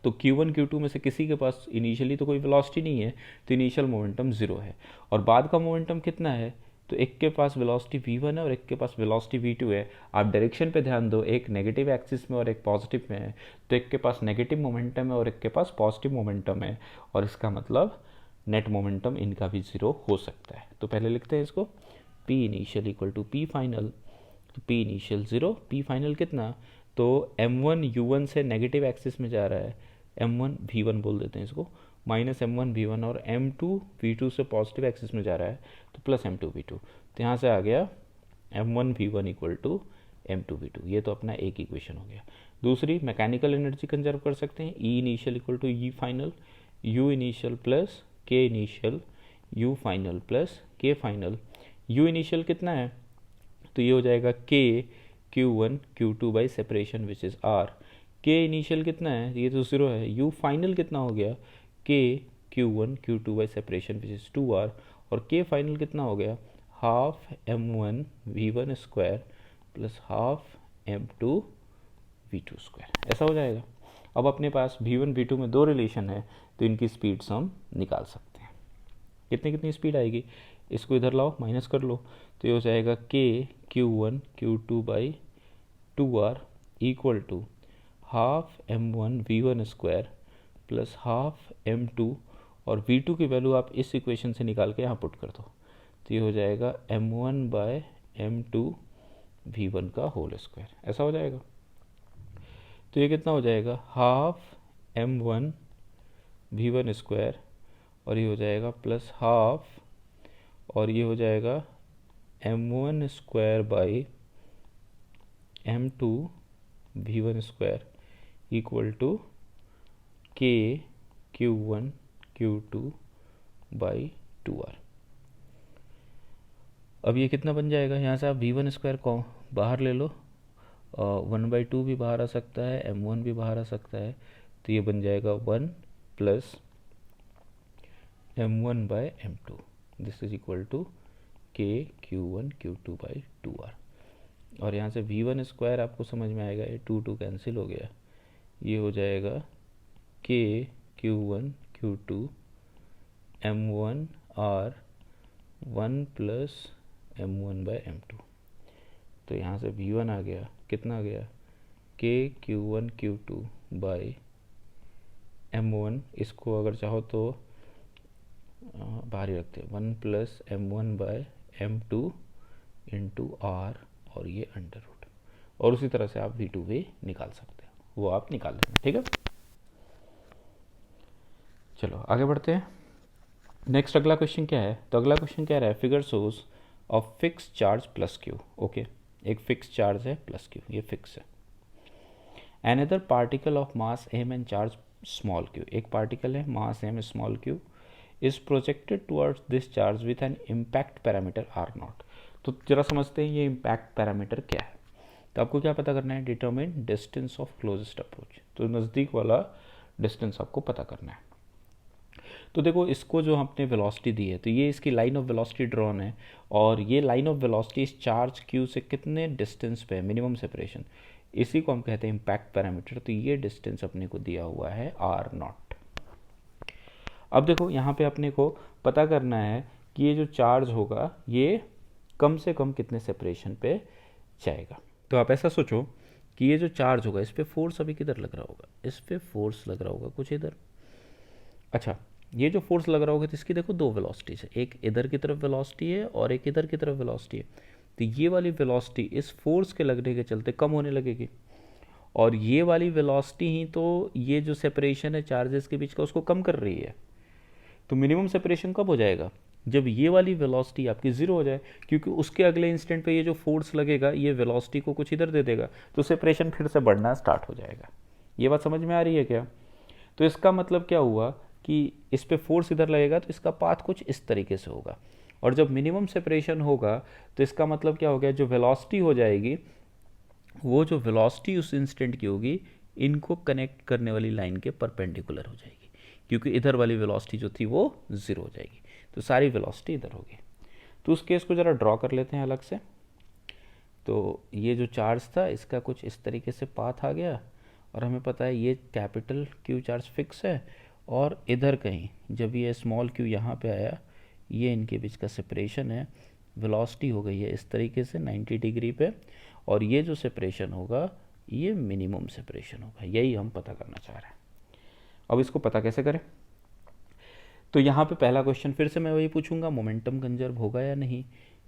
तो Q1 Q2 में से किसी के पास इनिशियली तो कोई वेलोसिटी नहीं है, तो इनिशियल मोमेंटम ज़ीरो है। और बाद का मोमेंटम कितना है, तो एक के पास वेलोसिटी v1 है और एक के पास वेलोसिटी v2 है। आप डायरेक्शन पे ध्यान दो, एक नेगेटिव एक्सिस में और एक पॉजिटिव में है, तो एक के पास नेगेटिव मोमेंटम है और एक के पास पॉजिटिव मोमेंटम है, और इसका मतलब नेट मोमेंटम इनका भी ज़ीरो हो सकता है। तो पहले लिखते हैं इसको, p initial equal to p final, तो p initial zero, p final कितना, तो m1 u1 से नेगेटिव एक्सिस में जा रहा है, m1 v1 बोल देते हैं इसको, माइनस m1 v1, और m2 v2 से पॉजिटिव एक्सिस में जा रहा है तो प्लस m2 v2। तो यहाँ से आ गया m1 v1 equal to m2 v2, ये तो अपना एक इक्वेशन हो गया। दूसरी मैकेनिकल एनर्जी कंजर्व कर सकते हैं, E initial equal to E final, U initial plus K initial, U final plus K final. U initial कितना है, तो ये हो जाएगा K Q1 Q2 by separation which is R। K initial कितना है, ये तो ज़ीरो है। U फाइनल कितना हो गया, K Q1 Q2 by separation which is 2R, और K फाइनल कितना हो गया, half m1 v1 square plus half m2 v2 ऐसा हो जाएगा। अब अपने पास v1 v2 में दो रिलेशन है, तो इनकी स्पीड्स हम निकाल सकते हैं। कितनी स्पीड आएगी, इसको इधर लाओ, माइनस कर लो, तो ये हो जाएगा k q1 q2 by 2r equal to half m1 v1 square plus half m2, और v2 की वैल्यू आप इस इक्वेशन से निकाल के यहाँ पुट कर दो, तो ये हो जाएगा m1 बाय m2 v1 का होल स्क्वायर। ऐसा हो जाएगा। तो ये कितना हो जाएगा, हाफ m1 v1 स्क्वायर, और ये हो जाएगा प्लस हाफ, और ये हो जाएगा m1 square by m2 v1 square equal to k q1 q2 by 2r। अब ये कितना बन जाएगा, यहाँ से आप v1 स्क्वायर को बाहर ले लो, 1/2 भी बाहर आ सकता है, m1 भी बाहर आ सकता है, तो ये बन जाएगा 1 plus m1 by m2, this is equal to k q1 q2 by 2r। और यहाँ से v1 स्क्वायर आपको समझ में आएगा, ये 2 कैंसिल हो गया, ये हो जाएगा k q1 q2 m1 r 1 plus m1 by m2। तो यहाँ से v1 आ गया, कितना आ गया, k q1 q2 by m1, इसको अगर चाहो तो बाहर ही रखते हैं, 1 plus m1 by m2 into r, और ये अंडर रूट, और उसी तरह से आप v2 भी निकाल सकते हैं, वो आप निकाल लेना, ठीक है। चलो आगे बढ़ते हैं। नेक्स्ट अगला क्वेश्चन क्या है, तो अगला क्वेश्चन कह रहा है figure shows of fix charge plus Q. Okay, एक फिक्स चार्ज है प्लस क्यू, ये फिक्स है। Another particle of mass m and charge small Q, एक पार्टिकल है mass m small Q is projected towards this charge with an impact parameter R nought. तो जरा समझते हैं ये इम्पैक्ट पैरामीटर क्या है। तो आपको क्या पता करना है, determine distance of closest approach, तो नज़दीक वाला डिस्टेंस आपको पता करना है। तो देखो, इसको जो हमने वेलोसिटी दी है, तो ये इसकी लाइन ऑफ वेलोसिटी ड्रॉन है, और ये लाइन ऑफ वेलोसिटी इस चार्ज क्यू से कितने डिस्टेंस पे है, मिनिमम सेपरेशन, इसी को हम कहते हैं इम्पैक्ट पैरामीटर। तो ये डिस्टेंस अपने को दिया हुआ है आर नॉट। अब देखो यहाँ पे अपने को पता करना है कि ये जो चार्ज होगा ये कम से कम कितने सेपरेशन पे जाएगा। तो आप ऐसा सोचो कि ये जो चार्ज होगा इस पर फोर्स अभी किधर लग रहा होगा, इस पर फोर्स लग रहा होगा कुछ इधर। अच्छा, ये जो फोर्स लग रहा होगा तो इसकी देखो दो वेलोसिटीज है, एक इधर की तरफ वेलोसिटी है और एक इधर की तरफ वेलोसिटी है। तो ये वाली वेलोसिटी इस फोर्स के लगने के चलते कम होने लगेगी, और ये वाली वेलोसिटी ही तो ये जो सेपरेशन है चार्जेस के बीच का उसको कम कर रही है। तो मिनिमम सेपरेशन कब हो जाएगा, जब ये वाली वेलोसिटी आपकी ज़ीरो हो जाए, क्योंकि उसके अगले इंस्टेंट पे ये जो फोर्स लगेगा ये वेलोसिटी को कुछ इधर दे देगा, तो सेपरेशन फिर से बढ़ना स्टार्ट हो जाएगा। ये बात समझ में आ रही है क्या। तो इसका मतलब क्या हुआ कि इस पे फोर्स इधर लगेगा तो इसका पाथ कुछ इस तरीके से होगा, और जब मिनिमम सेपरेशन होगा तो इसका मतलब क्या हो गया, जो वेलोसिटी हो जाएगी वो जो वेलोसिटी उस इंस्टेंट की होगी इनको कनेक्ट करने वाली लाइन के परपेंडिकुलर हो जाएगी, क्योंकि इधर वाली वेलोसिटी जो थी वो ज़ीरो हो जाएगी, तो सारी वेलोसिटी इधर होगी। तो उस केस को ज़रा ड्रॉ कर लेते हैं अलग से। तो ये जो चार्ज था इसका कुछ इस तरीके से पाथ आ गया, और हमें पता है ये कैपिटल क्यू चार्ज फिक्स है, और इधर कहीं जब ये स्मॉल क्यू यहाँ पे आया, ये इनके बीच का सेपरेशन है, वेलोसिटी हो गई है इस तरीके से 90 डिग्री पे, और ये जो सेपरेशन होगा ये मिनिमम सेपरेशन होगा, यही हम पता करना चाह रहे हैं। अब इसको पता कैसे करें, तो यहाँ पे पहला क्वेश्चन फिर से मैं वही पूछूंगा, मोमेंटम कंजर्व होगा या नहीं।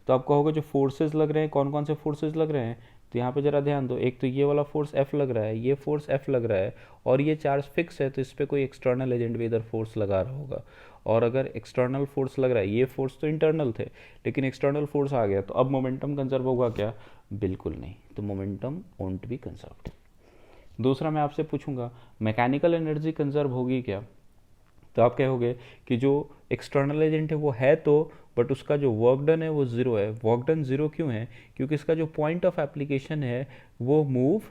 तो आप कहोगे जो फोर्सेस लग रहे हैं, कौन कौन से फोर्सेस लग रहे हैं, तो यहाँ पे ज़रा ध्यान दो, एक तो ये वाला फोर्स F लग रहा है, ये फोर्स F लग रहा है, और ये चार्ज फिक्स है, तो इस पर कोई एक्सटर्नल एजेंट भी इधर फोर्स लगा रहा होगा। और अगर एक्सटर्नल फोर्स लग रहा है, ये फोर्स तो इंटरनल थे लेकिन एक्सटर्नल फोर्स आ गया, तो अब मोमेंटम कंजर्व होगा क्या, बिल्कुल नहीं, तो मोमेंटम वोंट बी कंजर्व्ड। दूसरा मैं आपसे पूछूंगा मैकेनिकल एनर्जी कंजर्व होगी क्या, तो आप कहोगे कि जो एक्सटर्नल एजेंट है वो है तो, बट उसका जो वर्क डन है वो ज़ीरो है। वर्क डन ज़ीरो क्यों है, क्योंकि इसका जो पॉइंट ऑफ एप्लीकेशन है वो मूव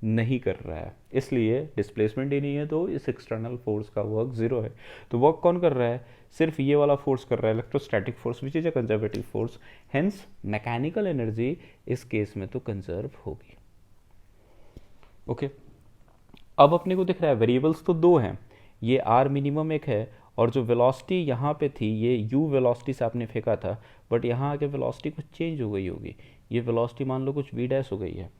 नहीं कर रहा है, इसलिए डिस्प्लेसमेंट ही नहीं है, तो इस एक्सटर्नल फोर्स का वर्क ज़ीरो है। तो वर्क कौन कर रहा है, सिर्फ ये वाला फोर्स कर रहा है, electrostatic force which is a conservative force, hence mechanical energy इस केस में तो कंजर्व होगी। ओके, अब अपने को दिख रहा है वेरिएबल्स तो दो हैं, ये आर मिनिमम एक है, और जो वेलोसिटी यहाँ पे थी ये यू वेलोसिटी से आपने फेंका था, बट यहाँ आके वेलोसिटी कुछ चेंज हो गई होगी, ये वेलोसिटी मान लो कुछ वी डैश हो गई है।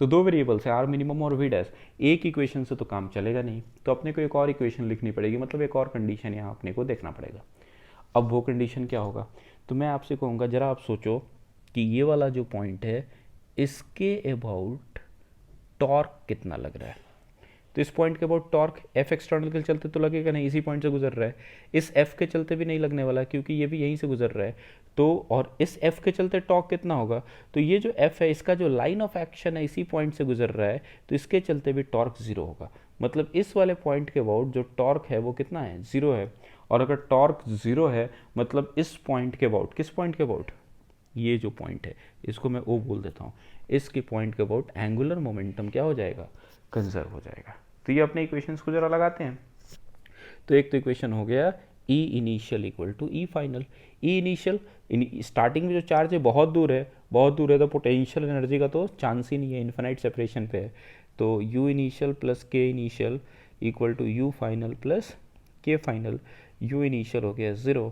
तो दो वेरिएबल्स है आर मिनिमम और वी डैश, एक इक्वेशन से तो काम चलेगा नहीं, तो अपने को एक और इक्वेशन लिखनी पड़ेगी, मतलब एक और कंडीशन यहाँ अपने को देखना पड़ेगा। अब वो कंडीशन क्या होगा, तो मैं आपसे कहूँगा जरा आप सोचो कि ये वाला जो पॉइंट है इसके अबाउट टॉर्क कितना लग रहा है। तो इस पॉइंट के अबाउट टॉर्क एफ एक्सटर्नल के चलते तो लगेगा नहीं, इसी पॉइंट से गुजर रहा है। इस एफ के चलते भी नहीं लगने वाला क्योंकि ये भी यहीं से गुजर रहा है। तो और इस एफ के चलते टॉर्क कितना होगा, तो ये जो एफ है इसका जो लाइन ऑफ एक्शन है इसी पॉइंट से गुजर रहा है, तो इसके चलते भी टॉर्क जीरो होगा। मतलब इस वाले पॉइंट के अबाउट जो टॉर्क है वो कितना है, जीरो है। और अगर टॉर्क जीरो है मतलब इस पॉइंट के अबाउट, किस पॉइंट के अबाउट, ये जो पॉइंट है इसको मैं ओ बोल देता हूँ, इसके पॉइंट के अबाउट एंगुलर मोमेंटम क्या हो जाएगा, कंजर्व हो जाएगा। तो ये अपने इक्वेशंस को जरा लगाते हैं। तो एक तो इक्वेशन हो गया E initial equal to E final. E initial, starting में जो चार्ज है बहुत दूर है, बहुत दूर है, तो पोटेंशियल एनर्जी का तो चांस ही नहीं है, इन्फिनाइट सेपरेशन पे है। तो U initial plus K initial equal to U final plus K final. U initial हो गया ज़ीरो,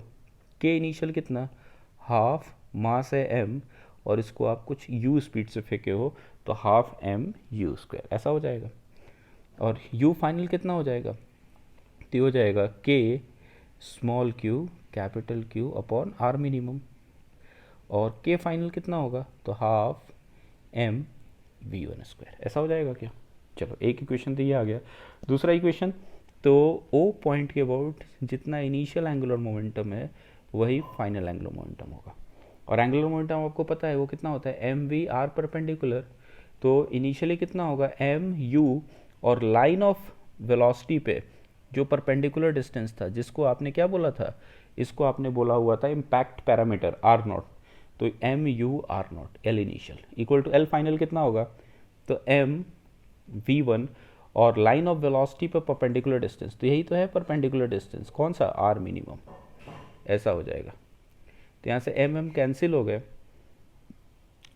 के इनिशियल कितना, हाफ मास है एम, और इसको आप कुछ यू स्पीड से फेंके हो तो हाफ एम यू स्क्वायर, ऐसा हो जाएगा। और यू फाइनल कितना हो जाएगा, तो हो जाएगा K small Q capital Q upon R minimum, और के फाइनल कितना होगा, तो half M V one square, ऐसा हो जाएगा क्या। चलो एक इक्वेशन तो ये आ गया। दूसरा इक्वेशन, तो ओ पॉइंट के अबाउट जितना इनिशियल एंगुलर मोमेंटम है वही फाइनल एंगुलर मोमेंटम होगा। और एंगुलर मोमेंटम आपको पता है वो कितना होता है, एम वी आर परपेंडिकुलर। तो इनिशियली कितना होगा, एम यू, और लाइन ऑफ वेलोसिटी पे जो परपेंडिकुलर डिस्टेंस था, जिसको आपने क्या बोला था, इसको आपने बोला हुआ था इम्पैक्ट पैरामीटर आर नॉट। तो M U R nought L initial equal to L final कितना होगा, तो एम वी वन, और लाइन ऑफ वेलोसिटी पर परपेंडिकुलर डिस्टेंस, तो यही तो है परपेंडिकुलर डिस्टेंस, कौन सा, आर मिनिमम, ऐसा हो जाएगा। तो यहाँ से एम एम कैंसिल हो गए,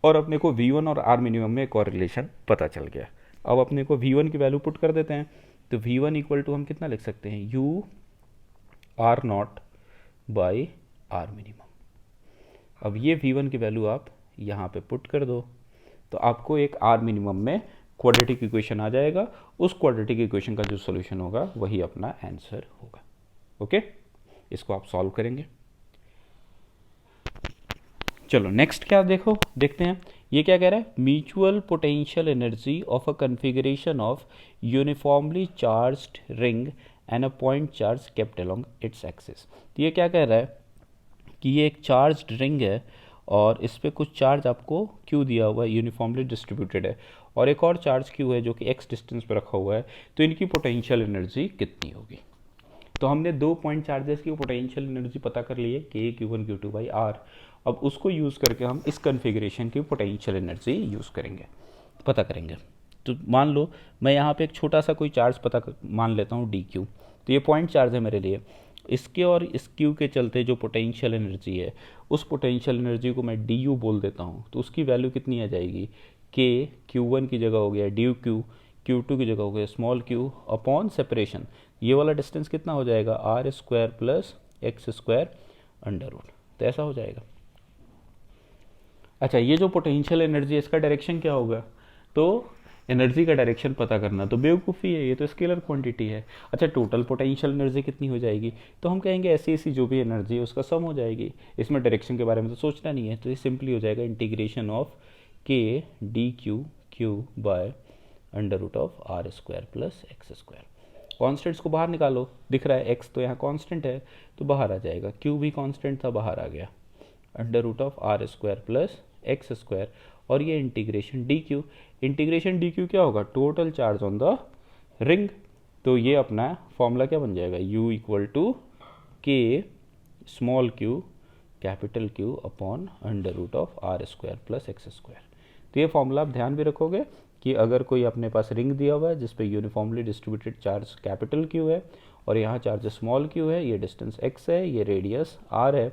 और अपने को V1 और R मिनिमम में एक और रिलेशन पता चल गया। अब अपने को V1 की वैल्यू पुट कर देते हैं, तो V1 इक्वल टू हम कितना लिख सकते हैं, U R nought by R minimum. अब ये V1 की वैल्यू आप यहाँ पे पुट कर दो, तो आपको एक R मिनिमम में क्वाड्रेटिक इक्वेशन आ जाएगा। उस क्वाड्रेटिक इक्वेशन का जो सोल्यूशन होगा वही अपना आंसर होगा। ओके, इसको आप सॉल्व करेंगे। चलो नेक्स्ट क्या देखते हैं, ये क्या कह रहा है, mutual potential energy of a configuration of uniformly charged ring and a point charge kept along its axis. तो ये क्या कह रहा है कि ये एक चार्ज्ड रिंग है और इस पर कुछ चार्ज आपको क्यू दिया हुआ है, यूनिफॉर्मली डिस्ट्रीब्यूटेड है, और एक और चार्ज क्यू है जो कि एक्स डिस्टेंस पर रखा हुआ है, तो इनकी पोटेंशियल एनर्जी कितनी होगी। तो हमने दो पॉइंट चार्जेस की पोटेंशियल एनर्जी पता कर ली है, K Q one Q two by R. अब उसको यूज़ करके हम इस कन्फिग्रेशन की पोटेंशियल एनर्जी यूज़ करेंगे, पता करेंगे। तो मान लो मैं यहाँ पे एक छोटा सा कोई चार्ज मान लेता हूँ डी क्यू, तो ये पॉइंट चार्ज है मेरे लिए। इसके और इस क्यू के चलते जो पोटेंशियल एनर्जी है, उस पोटेंशियल एनर्जी को मैं डी यू बोल देता हूँ, तो उसकी वैल्यू कितनी आ जाएगी, के क्यू वन की जगह हो गया डी क्यू, क्यू टू की जगह हो गया स्मॉल क्यू अपॉन सेपरेशन, ये वाला डिस्टेंस कितना हो जाएगा, R square plus X square under root, तो ऐसा हो जाएगा। अच्छा, ये जो पोटेंशियल एनर्जी है इसका डायरेक्शन क्या होगा, तो एनर्जी का डायरेक्शन पता करना तो बेवकूफ़ी है, ये तो स्केलर क्वांटिटी है। अच्छा, टोटल पोटेंशियल एनर्जी कितनी हो जाएगी, तो हम कहेंगे ऐसी ऐसी जो भी एनर्जी है उसका सम हो जाएगी, इसमें डायरेक्शन के बारे में तो सोचना नहीं है। तो ये सिंपली हो जाएगा integration of K D Q Q by under root of R square plus X square. Constants को बाहर निकालो, दिख रहा है एक्स तो यहाँ कॉन्स्टेंट है तो बाहर आ जाएगा, क्यू भी कॉन्स्टेंट था बाहर आ गया, under root of R square plus X square, और ये integration D Q. Integration D Q क्या होगा, total charge on the ring. तो ये अपना फॉर्मूला क्या बन जाएगा, U equal to K small Q capital Q upon under root of R square plus X square. तो ये फॉर्मूला आप ध्यान भी रखोगे कि अगर कोई अपने पास रिंग दिया हुआ है जिसपे uniformly distributed charge capital Q है और यहाँ चार्ज स्मॉल क्यू है, ये डिस्टेंस एक्स है, ये रेडियस आर है,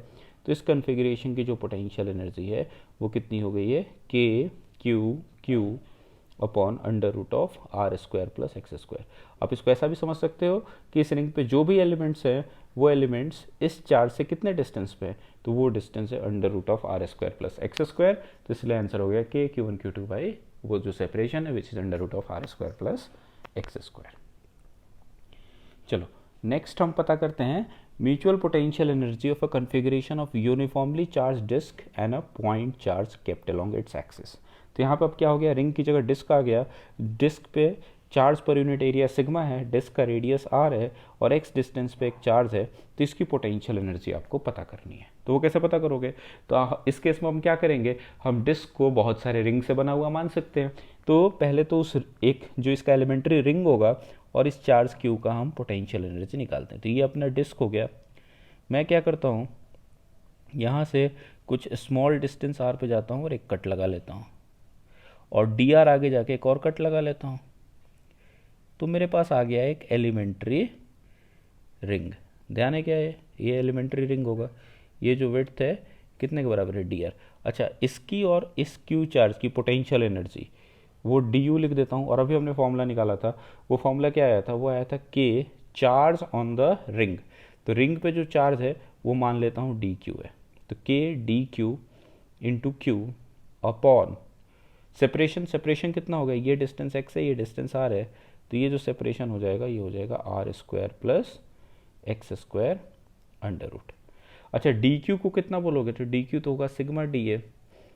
तो इस कन्फिग्रेशन की जो पोटेंशियल एनर्जी है वो कितनी हो गई है, K Q Q upon under root of R square plus X square. आप इसको ऐसा भी समझ सकते हो कि इस रिंग पे जो भी एलिमेंट्स हैं वो एलिमेंट्स इस चार्ज से कितने डिस्टेंस पे है, तो वो डिस्टेंस है under root of R square plus X square. तो इसलिए आंसर हो गया के Q1 Q2 बाई वो जो सेपरेशन है which is under root of R square plus X square. चलो नेक्स्ट हम पता करते हैं mutual potential energy of a configuration of uniformly charge disk and a point charge kept along its axis. तो यहाँ पे अब क्या हो गया, रिंग की जगह डिस्क आ गया, डिस्क पे charge per unit area sigma है, डिस्क का रेडियस आर है और एक्स डिस्टेंस पे एक चार्ज है, तो इसकी पोटेंशियल एनर्जी आपको पता करनी है। तो वो कैसे पता करोगे, तो इस केस में हम क्या करेंगे, हम डिस्क को बहुत सारे रिंग से बना हुआ मान सकते हैं। तो पहले तो उस एक जो इसका एलिमेंट्री रिंग होगा और इस चार्ज क्यू का हम पोटेंशियल एनर्जी निकालते हैं। तो ये अपना डिस्क हो गया। मैं क्या करता हूँ, यहाँ से कुछ स्मॉल डिस्टेंस आर पे जाता हूँ और एक कट लगा लेता हूँ और डी आर आगे जाके एक और कट लगा लेता हूँ। तो मेरे पास आ गया एक एलिमेंट्री रिंग। ध्यान है क्या है, ये एलिमेंट्री रिंग होगा। ये जो विड्थ है कितने के बराबर है, डी आर। अच्छा, इसकी और इस क्यू चार्ज की पोटेंशियल एनर्जी वो डी यू लिख देता हूँ। और अभी हमने फॉर्मूला निकाला था, वो फॉर्मूला क्या आया था, वो आया था के चार्ज ऑन द रिंग। तो रिंग पे जो चार्ज है वो मान लेता हूँ डी क्यू है। तो के D Q into Q upon separation कितना होगा, ये डिस्टेंस एक्स है, ये डिस्टेंस आर है, तो ये जो सेपरेशन हो जाएगा ये हो जाएगा R square plus X square under root. अच्छा, डी क्यू को कितना बोलोगे, तो डी क्यू तो होगा सिग्मा डी ए।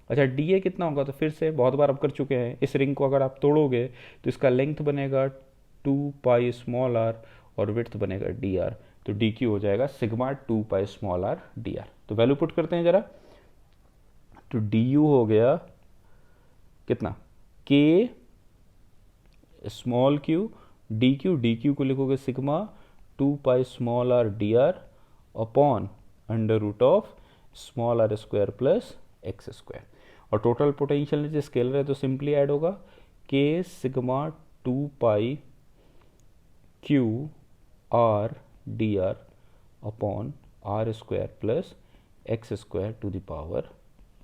अच्छा, डी ए कितना होगा, तो फिर से बहुत बार अब कर चुके हैं, इस रिंग को अगर आप तोड़ोगे तो इसका लेंथ बनेगा 2 पाई स्मॉल आर और विड्थ बनेगा डी आर। तो डी क्यू हो जाएगा sigma 2 pi small R D are. तो वैल्यू पुट करते हैं जरा, तो डी यू हो गया कितना, के स्मॉल क्यू डी क्यू को लिखोगे sigma 2 pi small R D R upon under root of small R square plus X square. और टोटल पोटेंशियल एनर्जी स्केलर है तो सिंपली ऐड होगा K sigma 2 pi Q R D R upon R square plus X square to the power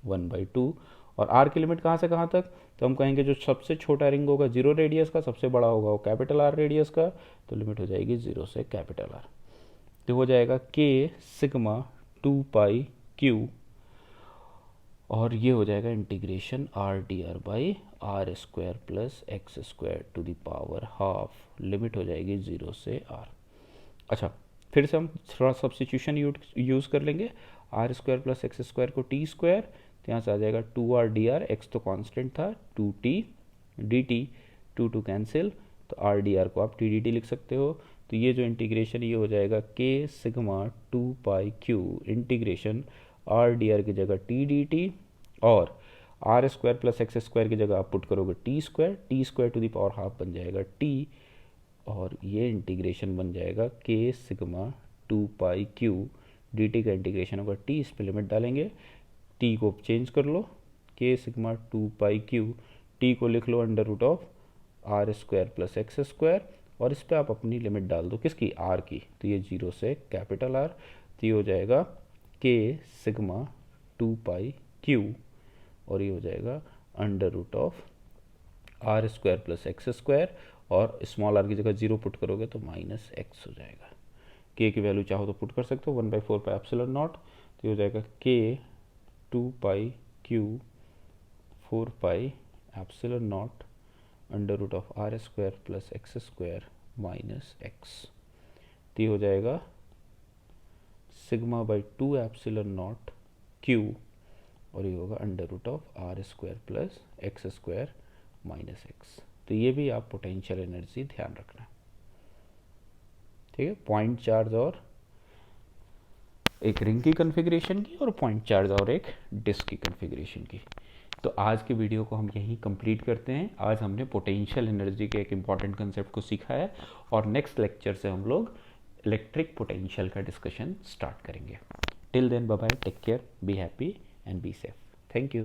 1/2। और आर की लिमिट कहाँ से कहाँ तक, तो हम कहेंगे जो सबसे छोटा रिंग होगा 0 रेडियस का, सबसे बड़ा होगा वो कैपिटल आर रेडियस का, तो लिमिट हो जाएगी 0 से कैपिटल आर। तो हो जाएगा के सिग्मा 2 पाई क्यू और ये हो जाएगा integration R D R by R square plus X square to the power half, limit हो जाएगी 0 से आर। अच्छा, फिर से हम थोड़ा सब्स्टिट्यूशन यूज़ कर लेंगे, R square plus X square को टी स्क्वायर, तो यहाँ से आ जाएगा 2r dr, एक्स तो कांस्टेंट था, 2t dt, 2 कैंसिल, तो r dr को आप टी लिख सकते हो। तो ये जो इंटीग्रेशन ये हो जाएगा K sigma 2 pi Q integration r dr की जगह t dt और R square plus X square की जगह आप पुट करोगे T square to the power half बन जाएगा t, और ये इंटीग्रेशन बन जाएगा K sigma 2 pi Q dt का इंटीग्रेशन होगा t, इस पर लिमिट डालेंगे, टी को चेंज कर लो, के सिग्मा 2 पाई क्यू, टी को लिख लो under root of R square plus X square, और इस पर आप अपनी लिमिट डाल दो, किसकी, आर की, तो ये 0 से कैपिटल आर, तो ये हो जाएगा के सिग्मा 2 पाई क्यू और ये हो जाएगा under root of R square plus X square, और स्मॉल आर की जगह 0 पुट करोगे तो माइनस एक्स हो जाएगा। के की वैल्यू चाहो तो पुट कर सकते हो 1/4 पाई एप्सिलॉन नॉट, तो ये हो जाएगा के 2 pi Q 4 pi epsilon not under root of R square plus X square minus X, तो ये हो जाएगा sigma by 2 epsilon not Q और ये होगा under root of R square plus X square minus X. तो ये भी आप पोटेंशियल एनर्जी ध्यान रखना, ठीक है। पॉइंट चार्ज और एक रिंग की कॉन्फ़िगरेशन की और पॉइंट चार्ज और एक डिस्क की कॉन्फ़िगरेशन की। तो आज के वीडियो को हम यहीं कंप्लीट करते हैं। आज हमने पोटेंशियल एनर्जी के एक इम्पॉर्टेंट कंसेप्ट को सीखा है और नेक्स्ट लेक्चर से हम लोग इलेक्ट्रिक पोटेंशियल का डिस्कशन स्टार्ट करेंगे। Till then bye bye, take care, be happy and be safe. Thank you.